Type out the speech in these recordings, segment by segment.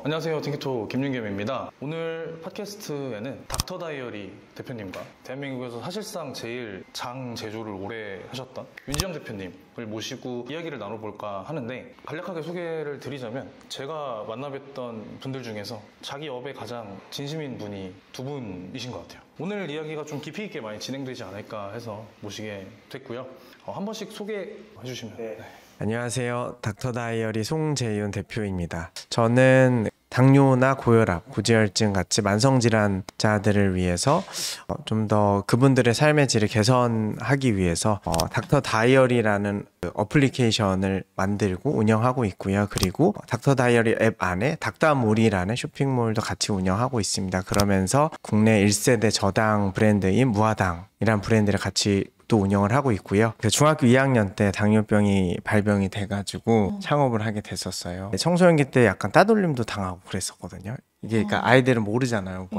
안녕하세요. 팅키토 김윤겸입니다. 오늘 팟캐스트에는 닥터 다이어리 대표님과 대한민국에서 사실상 제일 장 제조를 오래 하셨던 윤지영 대표님을 모시고 이야기를 나눠볼까 하는데, 간략하게 소개를 드리자면 제가 만나뵀던 분들 중에서 자기 업에 가장 진심인 분이 두 분이신 것 같아요. 오늘 이야기가 좀 깊이 있게 많이 진행되지 않을까 해서 모시게 됐고요. 한 번씩 소개해 주시면. 네. 안녕하세요. 닥터 다이어리 송재윤 대표입니다. 저는 당뇨나 고혈압, 고지혈증 같이 만성질환자들을 위해서 좀 더 그분들의 삶의 질을 개선하기 위해서 닥터 다이어리라는 어플리케이션을 만들고 운영하고 있고요. 그리고 닥터 다이어리 앱 안에 닥터몰이라는 쇼핑몰도 같이 운영하고 있습니다. 그러면서 국내 1세대 저당 브랜드인 무화당이라는 브랜드를 같이 또 운영을 하고 있고요. 중학교 2학년 때 당뇨병이 발병이 돼가지고 창업을 하게 됐었어요. 청소년기 때 약간 따돌림도 당하고 그랬었거든요. 이게 그러니까 아이들은 모르잖아요.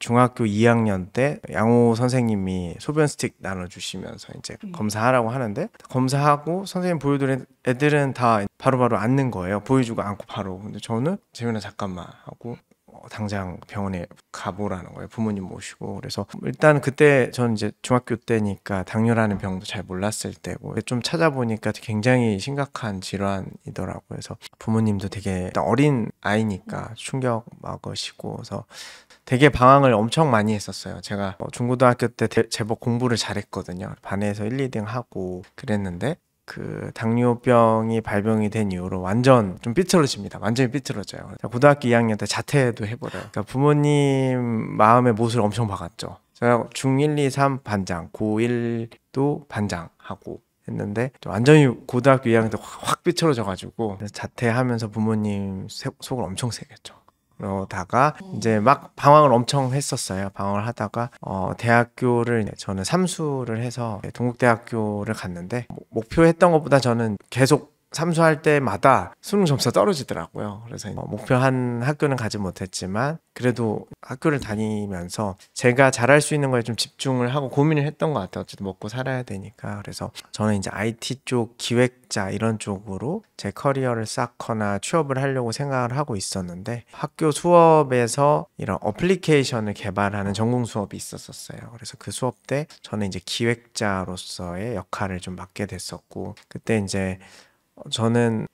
중학교 2학년 때 양호 선생님이 소변 스틱 나눠주시면서 이제 검사하라고 하는데, 검사하고 선생님 보여드린 애들은 다 바로바로 앉는 거예요. 보여주고 앉고 바로. 근데 저는 재윤아 잠깐만 하고 당장 병원에 가보라는 거예요. 부모님 모시고. 그래서 일단 그때 전 이제 중학교 때니까 당뇨라는 병도 잘 몰랐을 때고, 좀 찾아보니까 굉장히 심각한 질환이더라고요. 그래서 부모님도 되게 어린 아이니까 충격 먹으시고, 그래서 되게 방황을 엄청 많이 했었어요. 제가 중고등학교 때 제법 공부를 잘했거든요. 반에서 1, 2등 하고 그랬는데, 그 당뇨병이 발병이 된 이후로 완전 좀 삐뚤어집니다. 완전히 삐뚤어져요. 고등학교 2학년 때 자퇴도 해버려요. 그러니까 부모님 마음의 못을 엄청 박았죠. 제가 중1, 2, 3 반장, 고1도 반장하고 했는데 완전히 고등학교 2학년 때 확 삐뚤어져가지고 자퇴하면서 부모님 속을 엄청 새겼죠. 그러다가 이제 막 방황을 엄청 했었어요. 방황을 하다가 대학교를 저는 삼수를 해서 동국대학교를 갔는데, 목표했던 것보다 저는 계속 삼수할 때마다 수능 점수가 떨어지더라고요. 그래서 목표한 학교는 가지 못했지만 그래도 학교를 다니면서 제가 잘할 수 있는 거에 좀 집중을 하고 고민을 했던 것 같아요. 어쨌든 먹고 살아야 되니까. 그래서 저는 이제 IT 쪽 기획자 이런 쪽으로 제 커리어를 쌓거나 취업을 하려고 생각을 하고 있었는데, 학교 수업에서 이런 어플리케이션을 개발하는 전공 수업이 있었어요. 그래서 그 수업 때 저는 이제 기획자로서의 역할을 좀 맡게 됐었고, 그때 이제 저는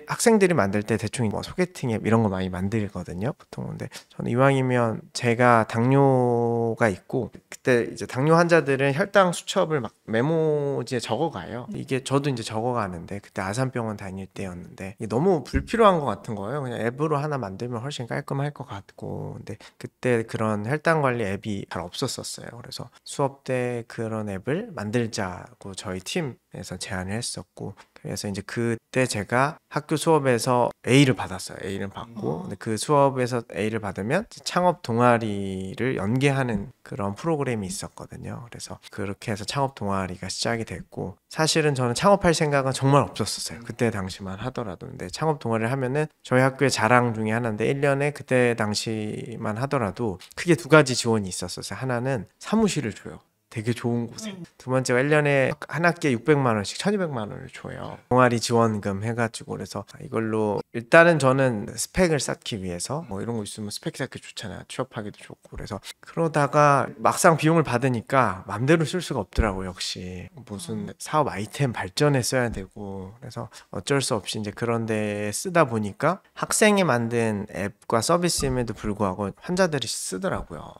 학생들이 만들 때 대충 소개팅 앱 이런 거 많이 만들거든요, 보통. 근데 저는 이왕이면 제가 당뇨가 있고, 그때 이제 당뇨 환자들은 혈당 수첩을 막 메모지에 적어가요. 이게 저도 이제 적어가는데, 그때 아산병원 다닐 때였는데 이게 너무 불필요한 것 같은 거예요. 그냥 앱으로 하나 만들면 훨씬 깔끔할 것 같고. 근데 그때 그런 혈당 관리 앱이 잘 없었어요. 그래서 수업 때 그런 앱을 만들자고 저희 팀에서 제안을 했었고, 그래서 이제 그때 제가 학교 수업에서 A를 받았어요. A를 받고, 근데 그 수업에서 A를 받으면 창업 동아리를 연계하는 그런 프로그램이 있었거든요. 그래서 그렇게 해서 창업 동아리가 시작이 됐고, 사실은 저는 창업할 생각은 정말 없었어요. 그때 당시만 하더라도. 근데 창업 동아리를 하면은 저희 학교의 자랑 중에 하나인데, 1년에 그때 당시만 하더라도 크게 두 가지 지원이 있었어요. 하나는 사무실을 줘요. 되게 좋은 곳에. 두 번째가 1년에 한 학기에 600만 원씩 1200만 원을 줘요. 동아리 지원금 해가지고. 그래서 이걸로 일단은 저는 스펙을 쌓기 위해서 이런 거 있으면 스펙 쌓기 좋잖아요. 취업하기도 좋고. 그래서 그러다가 막상 비용을 받으니까 맘대로 쓸 수가 없더라고요. 역시 무슨 사업 아이템 발전에 써야 되고. 그래서 어쩔 수 없이 이제 그런 데 쓰다 보니까 학생이 만든 앱과 서비스임에도 불구하고 환자들이 쓰더라고요.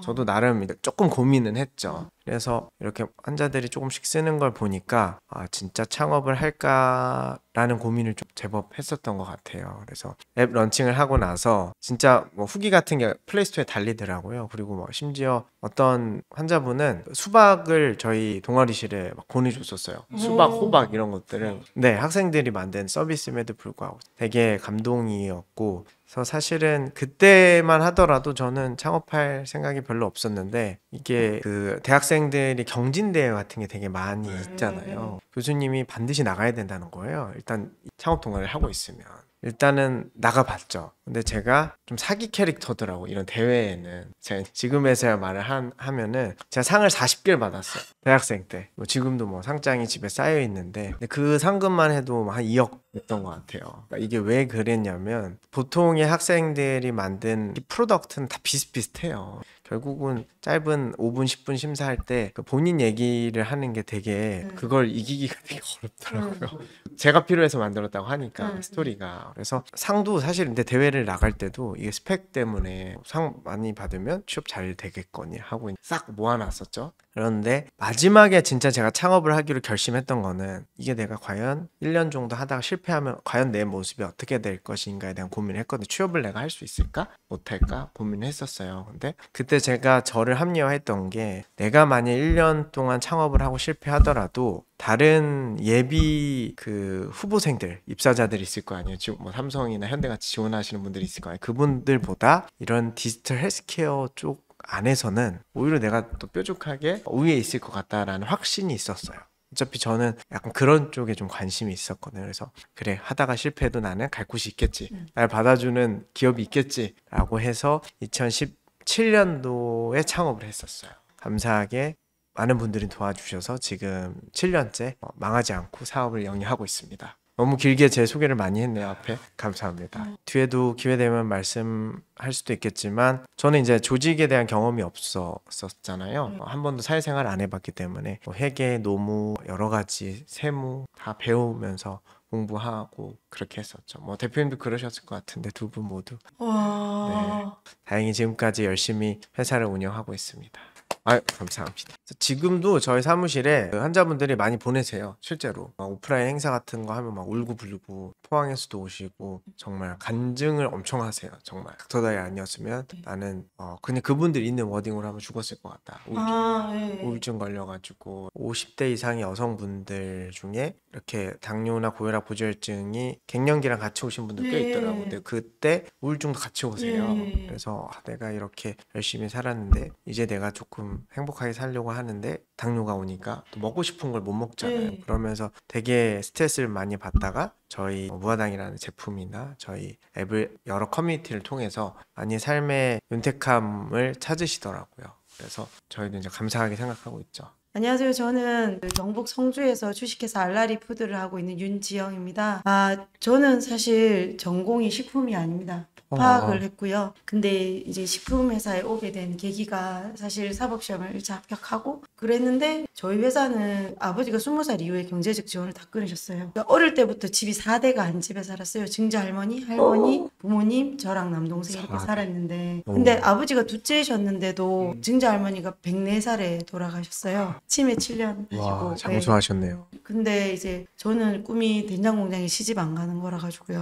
저도 나름 조금 고민은 했죠. 그래서 이렇게 환자들이 조금씩 쓰는 걸 보니까 진짜 창업을 할까라는 고민을 좀 제법 했었던 것 같아요. 그래서 앱 런칭을 하고 나서 진짜 후기 같은 게 플레이스토어에 달리더라고요. 그리고 심지어 어떤 환자분은 수박을 저희 동아리실에 막 보내줬었어요. 수박, 호박 이런 것들을. 네, 학생들이 만든 서비스임에도 불구하고 되게 감동이었고, 그래서 사실은 그때만 하더라도 저는 창업할 생각이 별로 없었는데, 이게 그 대학생들이 경진대회 같은 게 되게 많이 있잖아요. 교수님이 반드시 나가야 된다는 거예요. 일단 창업 동아리를 하고 있으면 일단은 나가봤죠. 근데 제가 좀 사기 캐릭터더라고 이런 대회에는. 제가 지금에서야 말을 하면은 제가 상을 40개를 받았어요 대학생 때. 뭐 지금도 뭐 상장이 집에 쌓여 있는데, 근데 그 상금만 해도 한 2억 냈던 것 같아요. 그러니까 이게 왜 그랬냐면 보통의 학생들이 만든 이 프로덕트는 다 비슷비슷해요. 결국은 짧은 5분 10분 심사할 때 그 본인 얘기를 하는 게 되게, 그걸 이기기가 되게 어렵더라고요. 제가 필요해서 만들었다고 하니까 스토리가. 그래서 상도 사실 근데 대회를 나갈 때도 이게 스펙 때문에 상 많이 받으면 취업 잘 되겠거니 하고 싹 모아놨었죠. 그런데 마지막에 진짜 제가 창업을 하기로 결심했던 거는, 이게 내가 과연 1년 정도 하다가 실패하면 과연 내 모습이 어떻게 될 것인가에 대한 고민을 했거든요. 취업을 내가 할 수 있을까? 못할까? 고민을 했었어요. 근데 그때 제가 저를 합리화했던 게, 내가 만약 1년 동안 창업을 하고 실패하더라도 다른 예비 그 후보생들, 입사자들이 있을 거 아니에요. 지금 뭐 삼성이나 현대같이 지원하시는 분들이 있을 거 아니에요. 그분들보다 이런 디지털 헬스케어 쪽 안에서는 오히려 내가 또 뾰족하게 우위에 있을 것 같다라는 확신이 있었어요. 어차피 저는 약간 그런 쪽에 좀 관심이 있었거든요. 그래서 그래, 하다가 실패해도 나는 갈 곳이 있겠지, 날 받아주는 기업이 있겠지 라고 해서 2017년도에 창업을 했었어요. 감사하게 많은 분들이 도와주셔서 지금 7년째 망하지 않고 사업을 영위하고 있습니다. 너무 길게 제 소개를 많이 했네요, 앞에. 감사합니다. 뒤에도 기회 되면 말씀할 수도 있겠지만, 저는 이제 조직에 대한 경험이 없었잖아요. 한 번도 사회생활 안 해봤기 때문에 뭐 회계, 노무, 여러 가지 세무 다 배우면서 공부하고 그렇게 했었죠. 뭐 대표님도 그러셨을 것 같은데 두 분 모두. 네. 다행히 지금까지 열심히 회사를 운영하고 있습니다. 감사합니다. 지금도 저희 사무실에 환자분들이 많이 보내세요. 실제로 막 오프라인 행사 같은 거 하면 막 울고 불고 포항에서도 오시고 정말 간증을 엄청 하세요. 정말 닥터다이 아니었으면 나는 그냥 그분들 있는 워딩으로 하면 죽었을 것 같다. 우울증 걸려가지고 50대 이상의 여성분들 중에 이렇게 당뇨나 고혈압, 고지혈증이 갱년기랑 같이 오신 분들 꽤 있더라고요. 근데 그때 우울증도 같이 오세요. 그래서 내가 이렇게 열심히 살았는데 이제 내가 조금 행복하게 살려고 하는데 당뇨가 오니까 또 먹고 싶은 걸 못 먹잖아요. 그러면서 되게 스트레스를 많이 받다가 저희 무화당이라는 제품이나 저희 앱을 여러 커뮤니티를 통해서 많이 삶의 윤택함을 찾으시더라고요. 그래서 저희도 이제 감사하게 생각하고 있죠. 안녕하세요. 저는 경북 성주에서 주식회사 알라리 푸드를 하고 있는 윤지영입니다. 저는 사실 전공이 식품이 아닙니다. 화학을 했고요. 근데 이제 식품 회사에 오게 된 계기가 사실 사법시험을 1차 합격하고 그랬는데, 저희 회사는 아버지가 20살 이후에 경제적 지원을 다 끊으셨어요. 그러니까 어릴 때부터 집이 4대가 한 집에 살았어요. 증자 할머니, 할머니, 부모님, 저랑 남동생 이렇게 살았는데, 근데 아버지가 둘째셨는데도 증자 할머니가 104살에 돌아가셨어요. 치매 7년 하시고. 장수하셨네요. 근데 이제 저는 꿈이 된장 공장에 시집 안 가는 거라 가지고요.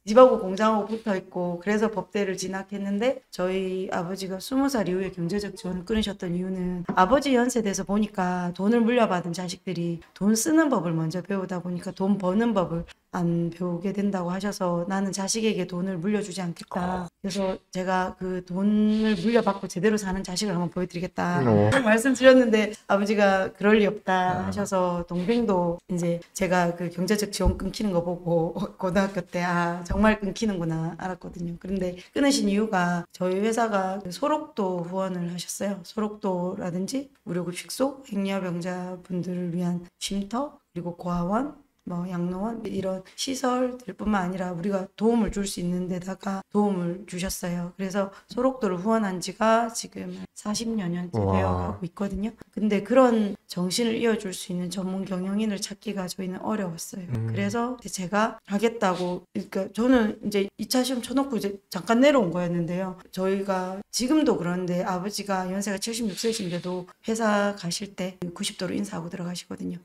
집하고 공장하고 붙어 있고, 그래서 법대를 진학했는데, 저희 아버지가 20살 이후에 경제적 지원을 끊으셨던 이유는 아버지 연세대에서 보니까 돈을 물려받은 자식들이 돈 쓰는 법을 먼저 배우다 보니까 돈 버는 법을 안 배우게 된다고 하셔서, 나는 자식에게 돈을 물려주지 않겠다. 그래서 제가 그 돈을 물려받고 제대로 사는 자식을 한번 보여드리겠다 말씀드렸는데, 아버지가 그럴 리 없다 하셔서, 동생도 이제 제가 그 경제적 지원 끊기는 거 보고 고등학교 때 정말 끊기는구나 알았거든요. 그런데 끊으신 이유가 저희 회사가 소록도 후원을 하셨어요. 소록도라든지 무료급식소, 행여병자분들을 위한 쉼터, 그리고 고아원, 양로원, 이런 시설들뿐만 아니라 우리가 도움을 줄 수 있는 데다가 도움을 주셨어요. 그래서 소록도를 후원한 지가 지금 40여 년째 되어가고 있거든요. 근데 그런 정신을 이어줄 수 있는 전문 경영인을 찾기가 저희는 어려웠어요. 그래서 제가 하겠다고, 그러니까 저는 이제 2차 시험 쳐놓고 이제 잠깐 내려온 거였는데요. 저희가 지금도 그런데 아버지가 연세가 76세이신데도 회사 가실 때 90도로 인사하고 들어가시거든요.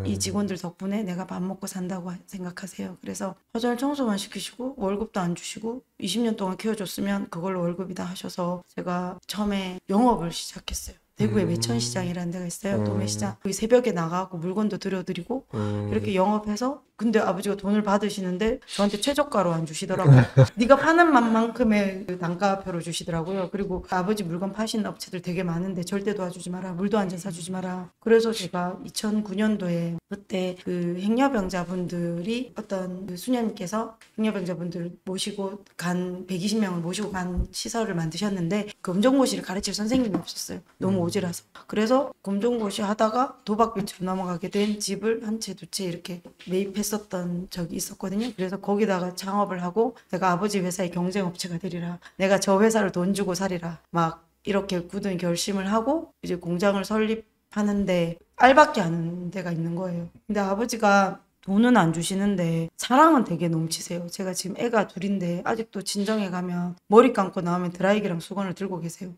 이 직원들 덕분에 내가 밥 먹고 산다고 생각하세요. 그래서 화장실 청소만 시키시고 월급도 안 주시고 20년 동안 키워줬으면 그걸로 월급이다 하셔서, 제가 처음에 영업을 시작했어요. 대구에 매천시장이라는 데가 있어요. 도매시장. 거기 새벽에 나가고 물건도 들여드리고 이렇게 영업해서 근데 아버지가 돈을 받으시는데 저한테 최저가로 안 주시더라고요. 네가 파는 만큼의 그 단가표로 주시더라고요. 그리고 아버지 물건 파시는 업체들 되게 많은데 절대 도와주지 마라. 물도 한 잔 사주지 마라. 그래서 제가 2009년도에 그때 그 행여병자분들이 어떤 그 수녀님께서 행여병자분들 모시고 간 120명을 모시고 간 시설을 만드셨는데 그 검정고시를 가르칠 선생님이 없었어요. 너무 오지라서. 그래서 검정고시 하다가 도박빚으로 넘어가게 된 집을 한 채, 두 채 이렇게 매입했었던 적이 있었거든요. 그래서 거기다가 창업을 하고 내가 아버지 회사의 경쟁업체가 되리라. 내가 저 회사를 돈 주고 사리라. 막 이렇게 굳은 결심을 하고 이제 공장을 설립하는데 알밖에 안 하는 데가 있는 거예요. 근데 아버지가 돈은 안 주시는데 사랑은 되게 넘치세요. 제가 지금 애가 둘인데 아직도 친정에 가면 머리 감고 나오면 드라이기랑 수건을 들고 계세요.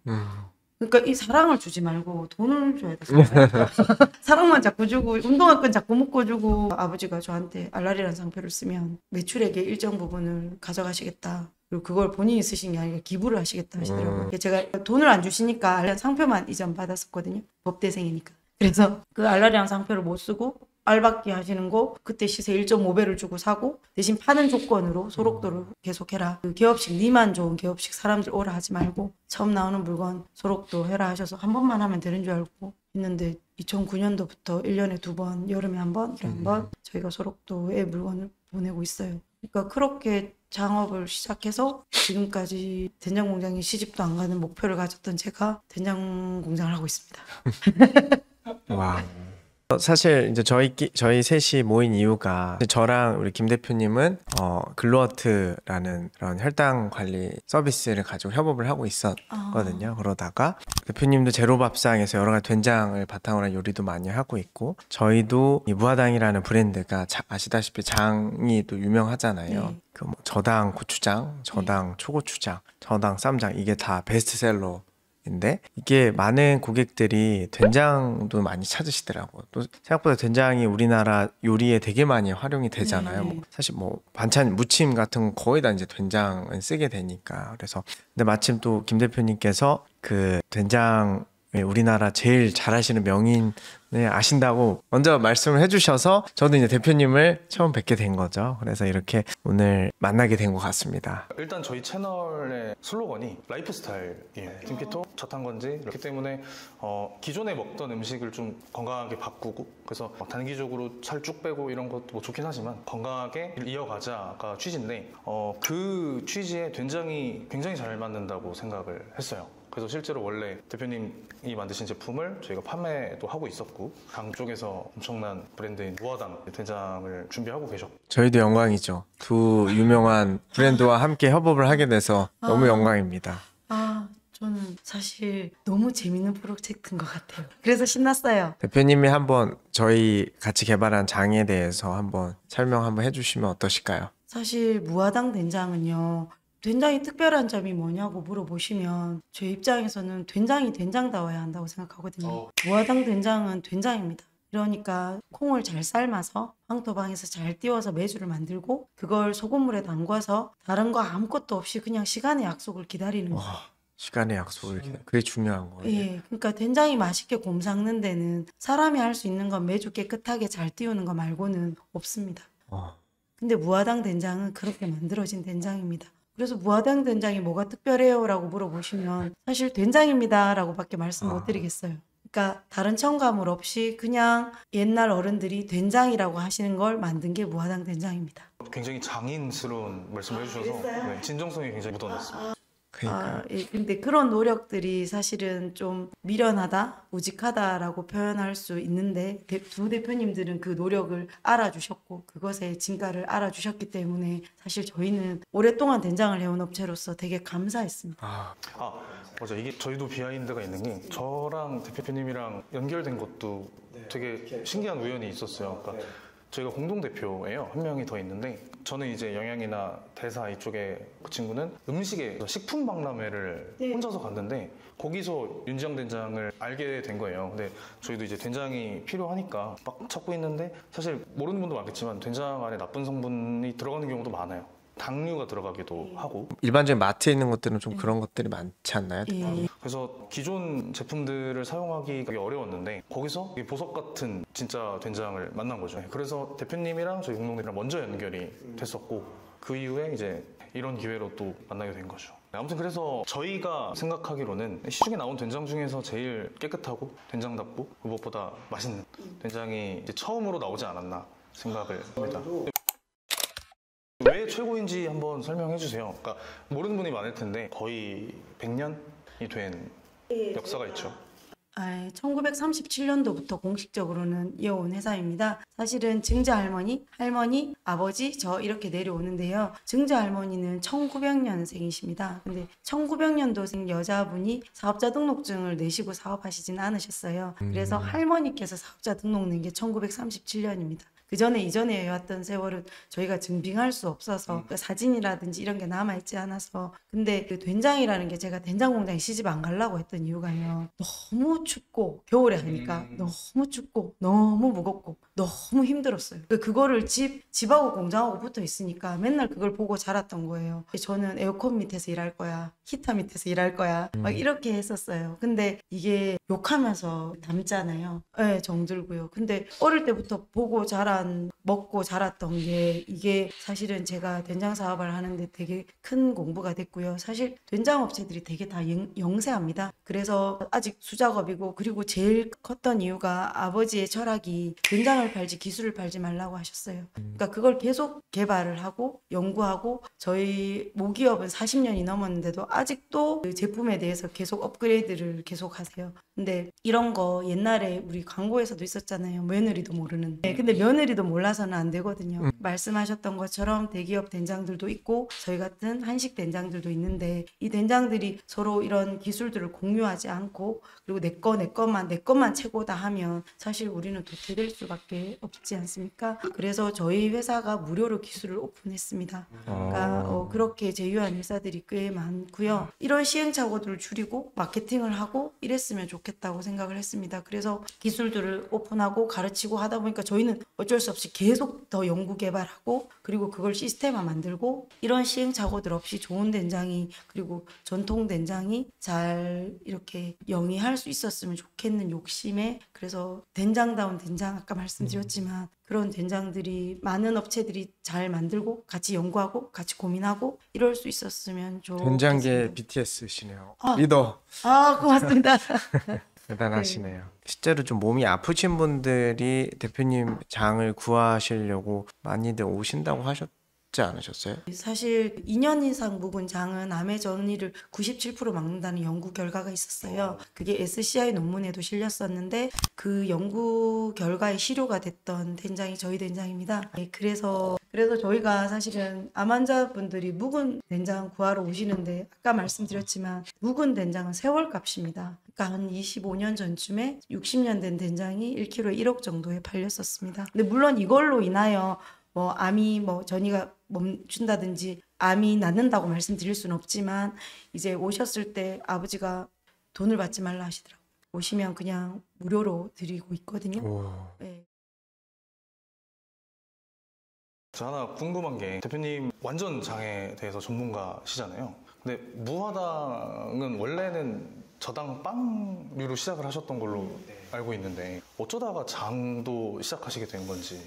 그러니까 이 사랑을 주지 말고 돈을 줘야 돼. 사랑만 자꾸 주고 운동화끈 자꾸 묶어주고 아버지가 저한테 알라리라는 상표를 쓰면 매출액의 일정 부분을 가져가시겠다. 그리고 그걸 본인이 쓰신 게 아니라 기부를 하시겠다 하시더라고요. 제가 돈을 안 주시니까 알라리랑 상표만 이전 받았었거든요. 법대생이니까. 그래서 그 알라리랑 상표를 못 쓰고 알박기 하시는 거 그때 시세 1.5배를 주고 사고 대신 파는 조건으로 소록도를 계속해라. 그 개업식 니만 좋은 개업식 사람들 오라 하지 말고 처음 나오는 물건 소록도 해라 하셔서 한 번만 하면 되는 줄 알고 했는데 2009년도부터 1년에 2번 여름에 한 번, 겨울에 한 번 저희가 소록도에 물건을 보내고 있어요. 그러니까 그렇게 창업을 시작해서 지금까지 된장공장에 시집도 안 가는 목표를 가졌던 제가 된장공장을 하고 있습니다. 와. 사실 이제 저희 셋이 모인 이유가 저랑 우리 김 대표님은 글로어트라는 그런 혈당 관리 서비스를 가지고 협업을 하고 있었거든요. 그러다가 대표님도 제로밥상에서 여러 가지 된장을 바탕으로 한 요리도 많이 하고 있고 저희도 이 무화당이라는 브랜드가 아시다시피 장이 또 유명하잖아요. 네. 그 뭐 저당 고추장, 저당 초고추장, 저당 쌈장 이게 다 베스트셀러. 인데 이게 많은 고객들이 된장도 많이 찾으시더라고요. 또 생각보다 된장이 우리나라 요리에 되게 많이 활용이 되잖아요. 뭐 사실 뭐 반찬 무침 같은 거 거의 다 이제 된장을 쓰게 되니까. 그래서 근데 마침 또 김 대표님께서 그 된장 우리나라 제일 잘하시는 명인을 아신다고 먼저 말씀을 해주셔서 저도 이제 대표님을 처음 뵙게 된 거죠. 그래서 이렇게 오늘 만나게 된 것 같습니다. 일단 저희 채널의 슬로건이 라이프 스타일이에요. 팀키토, 저탄건지 그렇기 때문에 기존에 먹던 음식을 좀 건강하게 바꾸고 그래서 단기적으로 살 쭉 빼고 이런 것도 뭐 좋긴 하지만 건강하게 이어가자가 취지인데 그 취지에 된장이 굉장히 잘 맞는다고 생각을 했어요. 그래서 실제로 원래 대표님이 만드신 제품을 저희가 판매도 하고 있었고 당 쪽에서 엄청난 브랜드인 무화당 된장을 준비하고 계셨고 저희도 영광이죠. 두 유명한 브랜드와 함께 협업을 하게 돼서 너무 영광입니다. 저는 사실 너무 재밌는 프로젝트인 것 같아요. 그래서 신났어요. 대표님이 한번 저희 같이 개발한 장에 대해서 한번 설명 한번 해주시면 어떠실까요? 사실 무화당 된장은요. 된장이 특별한 점이 뭐냐고 물어보시면 제 입장에서는 된장이 된장다워야 한다고 생각하거든요. 무화당 된장은 된장입니다. 그러니까 콩을 잘 삶아서 황토방에서 잘 띄워서 메주를 만들고 그걸 소금물에 담궈서 다른 거 아무것도 없이 그냥 시간의 약속을 기다리는 거예요. 시간의 약속을 그게 중요한 거예요. 예, 그러니까 된장이 맛있게 곰 삭는 데는 사람이 할 수 있는 건 메주 깨끗하게 잘 띄우는 거 말고는 없습니다. 근데 무화당 된장은 그렇게 만들어진 된장입니다. 그래서 무화당 된장이 뭐가 특별해요? 라고 물어보시면 사실 된장입니다 라고 밖에 말씀 못 드리겠어요. 그러니까 다른 첨가물 없이 그냥 옛날 어른들이 된장이라고 하시는 걸 만든 게 무화당 된장입니다. 굉장히 장인스러운 말씀을 해주셔서 네, 진정성이 굉장히 묻어났습니다. 그러니까. 예, 근데 그런 노력들이 사실은 좀 미련하다, 우직하다라고 표현할 수 있는데 두 대표님들은 그 노력을 알아주셨고 그것의 진가를 알아주셨기 때문에 사실 저희는 오랫동안 된장을 해온 업체로서 되게 감사했습니다. 맞아. 이게 저희도 비하인드가 있는 게 저랑 대표님이랑 연결된 것도 되게 신기한 우연이 있었어요. 그러니까 저희가 공동대표예요. 한 명이 더 있는데 저는 이제 영양이나 대사 이쪽에 그 친구는 음식에 식품 박람회를 혼자서 갔는데 거기서 윤지영 된장을 알게 된 거예요. 근데 저희도 이제 된장이 필요하니까 막 찾고 있는데 사실 모르는 분도 많겠지만 된장 안에 나쁜 성분이 들어가는 경우도 많아요. 당류가 들어가기도 하고 일반적인 마트에 있는 것들은 좀 그런 것들이 많지 않나요? 예. 그래서 기존 제품들을 사용하기가 어려웠는데 거기서 이 보석 같은 진짜 된장을 만난 거죠. 그래서 대표님이랑 저희 공동대랑 먼저 연결이 됐었고 그 이후에 이제 이런 기회로 또 만나게 된 거죠. 아무튼 그래서 저희가 생각하기로는 시중에 나온 된장 중에서 제일 깨끗하고 된장답고 무엇보다 맛있는 된장이 이제 처음으로 나오지 않았나 생각을 합니다. 왜 최고인지 한번 설명해 주세요. 그러니까 모르는 분이 많을 텐데 거의 100년이 된 역사가 있죠. 1937년도부터 공식적으로는 이어온 회사입니다. 사실은 증자 할머니, 할머니, 아버지 저 이렇게 내려오는데요. 증자 할머니는 1900년생이십니다. 근데 1900년도생 여자분이 사업자 등록증을 내시고 사업하시진 않으셨어요. 그래서 할머니께서 사업자 등록 낸 게 1937년입니다. 그 전에 이전에 왔던 세월은 저희가 증빙할 수 없어서 사진이라든지 이런 게 남아있지 않아서. 근데 그 된장이라는 게 제가 된장 공장에 시집 안 가려고 했던 이유가요. 너무 춥고 겨울에 하니까 너무 춥고 너무 무겁고 너무 힘들었어요. 그거를 집하고 공장하고 붙어 있으니까 맨날 그걸 보고 자랐던 거예요. 저는 에어컨 밑에서 일할 거야, 히터 밑에서 일할 거야, 막 이렇게 했었어요. 근데 이게 욕하면서 담잖아요. 네, 정들고요. 근데 어릴 때부터 보고 먹고 자랐던 게 이게 사실은 제가 된장 사업을 하는데 되게 큰 공부가 됐고요. 사실 된장 업체들이 되게 다 영세합니다. 그래서 아직 수작업이고, 그리고 제일 컸던 이유가 아버지의 철학이 된장을 팔지 기술을 팔지 말라고 하셨어요. 그러니까 그걸 계속 개발을 하고 연구하고, 저희 모기업은 40년이 넘었는데도 아직도 그 제품에 대해서 계속 업그레이드를 계속 하세요. 근데 이런 거 옛날에 우리 광고에서도 있었잖아요. 며느리도 모르는. 네, 근데 며느리도 몰라서는 안 되거든요. 말씀하셨던 것처럼 대기업 된장들도 있고 저희 같은 한식 된장들도 있는데, 이 된장들이 서로 이런 기술들을 공유하지 않고, 그리고 내 것만 최고다 하면 사실 우리는 도태될 수밖에 없지 않습니까? 그래서 저희 회사가 무료로 기술을 오픈했습니다. 그러니까 그렇게 제휴한 회사들이 꽤 많고요. 이런 시행착오들을 줄이고 마케팅을 하고 이랬으면 좋겠다고 생각을 했습니다. 그래서 기술들을 오픈하고 가르치고 하다 보니까 저희는 어쩔 수 없이 계속 더 연구 개발하고, 그리고 그걸 시스템화 만들고, 이런 시행착오들 없이 좋은 된장이, 그리고 전통 된장이 잘 이렇게 영위할 수 있었으면 좋겠는 욕심에, 그래서 된장다운 된장, 아까 말씀드렸지만 그런 된장들이 많은 업체들이 잘 만들고 같이 연구하고 같이 고민하고 이럴 수 있었으면 좋겠습니다. 된장계 BTS시네요. 리더. 고맙습니다. 대단하시네요. 실제로 좀 몸이 아프신 분들이 대표님 장을 구하시려고 많이들 오신다고 하셨지 않으셨어요? 사실 2년 이상 묵은 장은 암의 전이를 97% 막는다는 연구 결과가 있었어요. 그게 SCI 논문에도 실렸었는데 그 연구 결과에 실효가 됐던 된장이 저희 된장입니다. 그래서 저희가 사실은 암 환자분들이 묵은 된장 구하러 오시는데, 아까 말씀드렸지만 묵은 된장은 세월값입니다. 그러니까 한 25년 전쯤에 60년 된 된장이 1kg에 1억 정도에 팔렸었습니다. 근데 물론 이걸로 인하여 암이 전이가 멈춘다든지 암이 낫는다고 말씀드릴 수는 없지만, 이제 오셨을 때 아버지가 돈을 받지 말라 하시더라고요. 오시면 그냥 무료로 드리고 있거든요. 네. 저 하나 궁금한 게, 대표님 완전 장에 대해서 전문가시잖아요. 근데 무화당은 원래는 저당 빵류로 시작을 하셨던 걸로 알고 있는데 어쩌다가 장도 시작하시게 된 건지.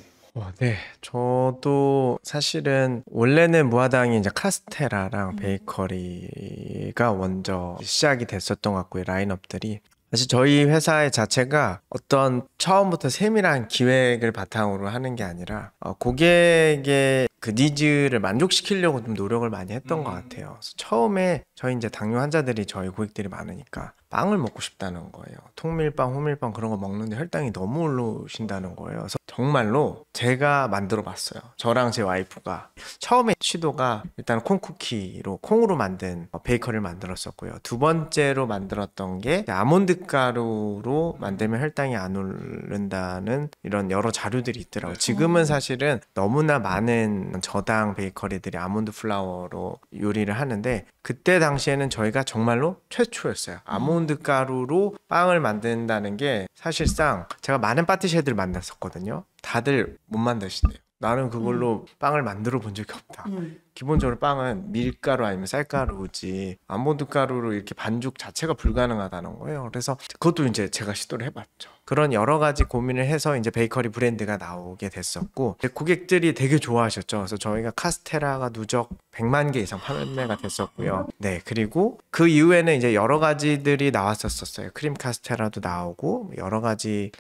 네, 저도 사실은 원래는 무화당이 이제 카스테라랑 베이커리가 먼저 시작이 됐었던 것 같고요, 라인업들이. 사실 저희 회사의 자체가 어떤 처음부터 세밀한 기획을 바탕으로 하는 게 아니라 고객의 그 니즈를 만족시키려고 좀 노력을 많이 했던 것 같아요. 그래서 처음에 저희 이제 당뇨 환자들이 저희 고객들이 많으니까 빵을 먹고 싶다는 거예요. 통밀빵, 호밀빵 그런 거 먹는데 혈당이 너무 올라오신다는 거예요. 그래서 정말로 제가 만들어 봤어요. 저랑 제 와이프가. 처음에 시도가 일단 콩쿠키로 콩으로 만든 베이커리를 만들었었고요. 두 번째로 만들었던 게 아몬드 가루로 만들면 혈당이 안 오른다는 이런 여러 자료들이 있더라고요. 지금은 사실은 너무나 많은 저당 베이커리들이 아몬드 플라워로 요리를 하는데, 그때 당시에는 저희가 정말로 최초였어요. 아몬드 가루로 빵을 만든다는 게, 사실상 제가 많은 파티시에들 만났었거든요. 다들 못 만드시대요. 나는 그걸로 빵을 만들어 본 적이 없다. 기본적으로 빵은 밀가루 아니면 쌀가루지 아몬드 가루로 이렇게 반죽 자체가 불가능하다는 거예요. 그래서 그것도 이제 제가 시도를 해봤죠. 그런 여러 가지 고민을 해서 이제 베이커리 브랜드가 나오게 됐었고 고객들이 되게 좋아하셨죠. 그래서 저희가 카스테라가 누적 100만 개 이상 판매가 됐었고요. 네, 그리고 그 이후에는 이제 여러 가지들이 나왔었어요. 크림 카스테라도 나오고 여러 가지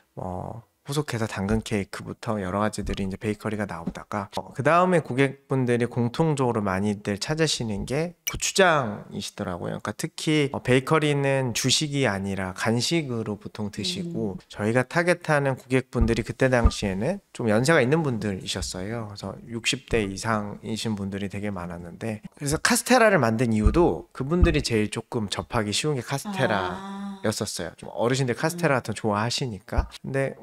후속해서 당근 케이크부터 여러 가지들이 이제 베이커리가 나오다가 그 다음에 고객분들이 공통적으로 많이들 찾으시는 게 고추장이시더라고요. 그러니까 특히 베이커리는 주식이 아니라 간식으로 보통 드시고 저희가 타겟하는 고객분들이 그때 당시에는 좀 연세가 있는 분들이셨어요. 그래서 60대 이상이신 분들이 되게 많았는데 그래서 카스테라를 만든 이유도 그분들이 제일 조금 접하기 쉬운 게 카스테라였었어요. 좀 어르신들 카스테라 같은 거 좋아하시니까. 근데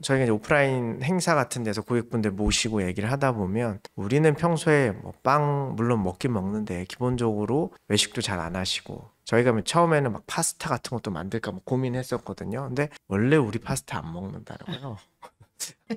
저희가 이제 오프라인 행사 같은 데서 고객분들 모시고 얘기를 하다 보면 우리는 평소에 빵 물론 먹긴 먹는데 기본적으로 외식도 잘 안 하시고 저희가 처음에는 막 파스타 같은 것도 만들까 고민했었거든요. 근데 원래 우리 파스타 안 먹는다는 거예요.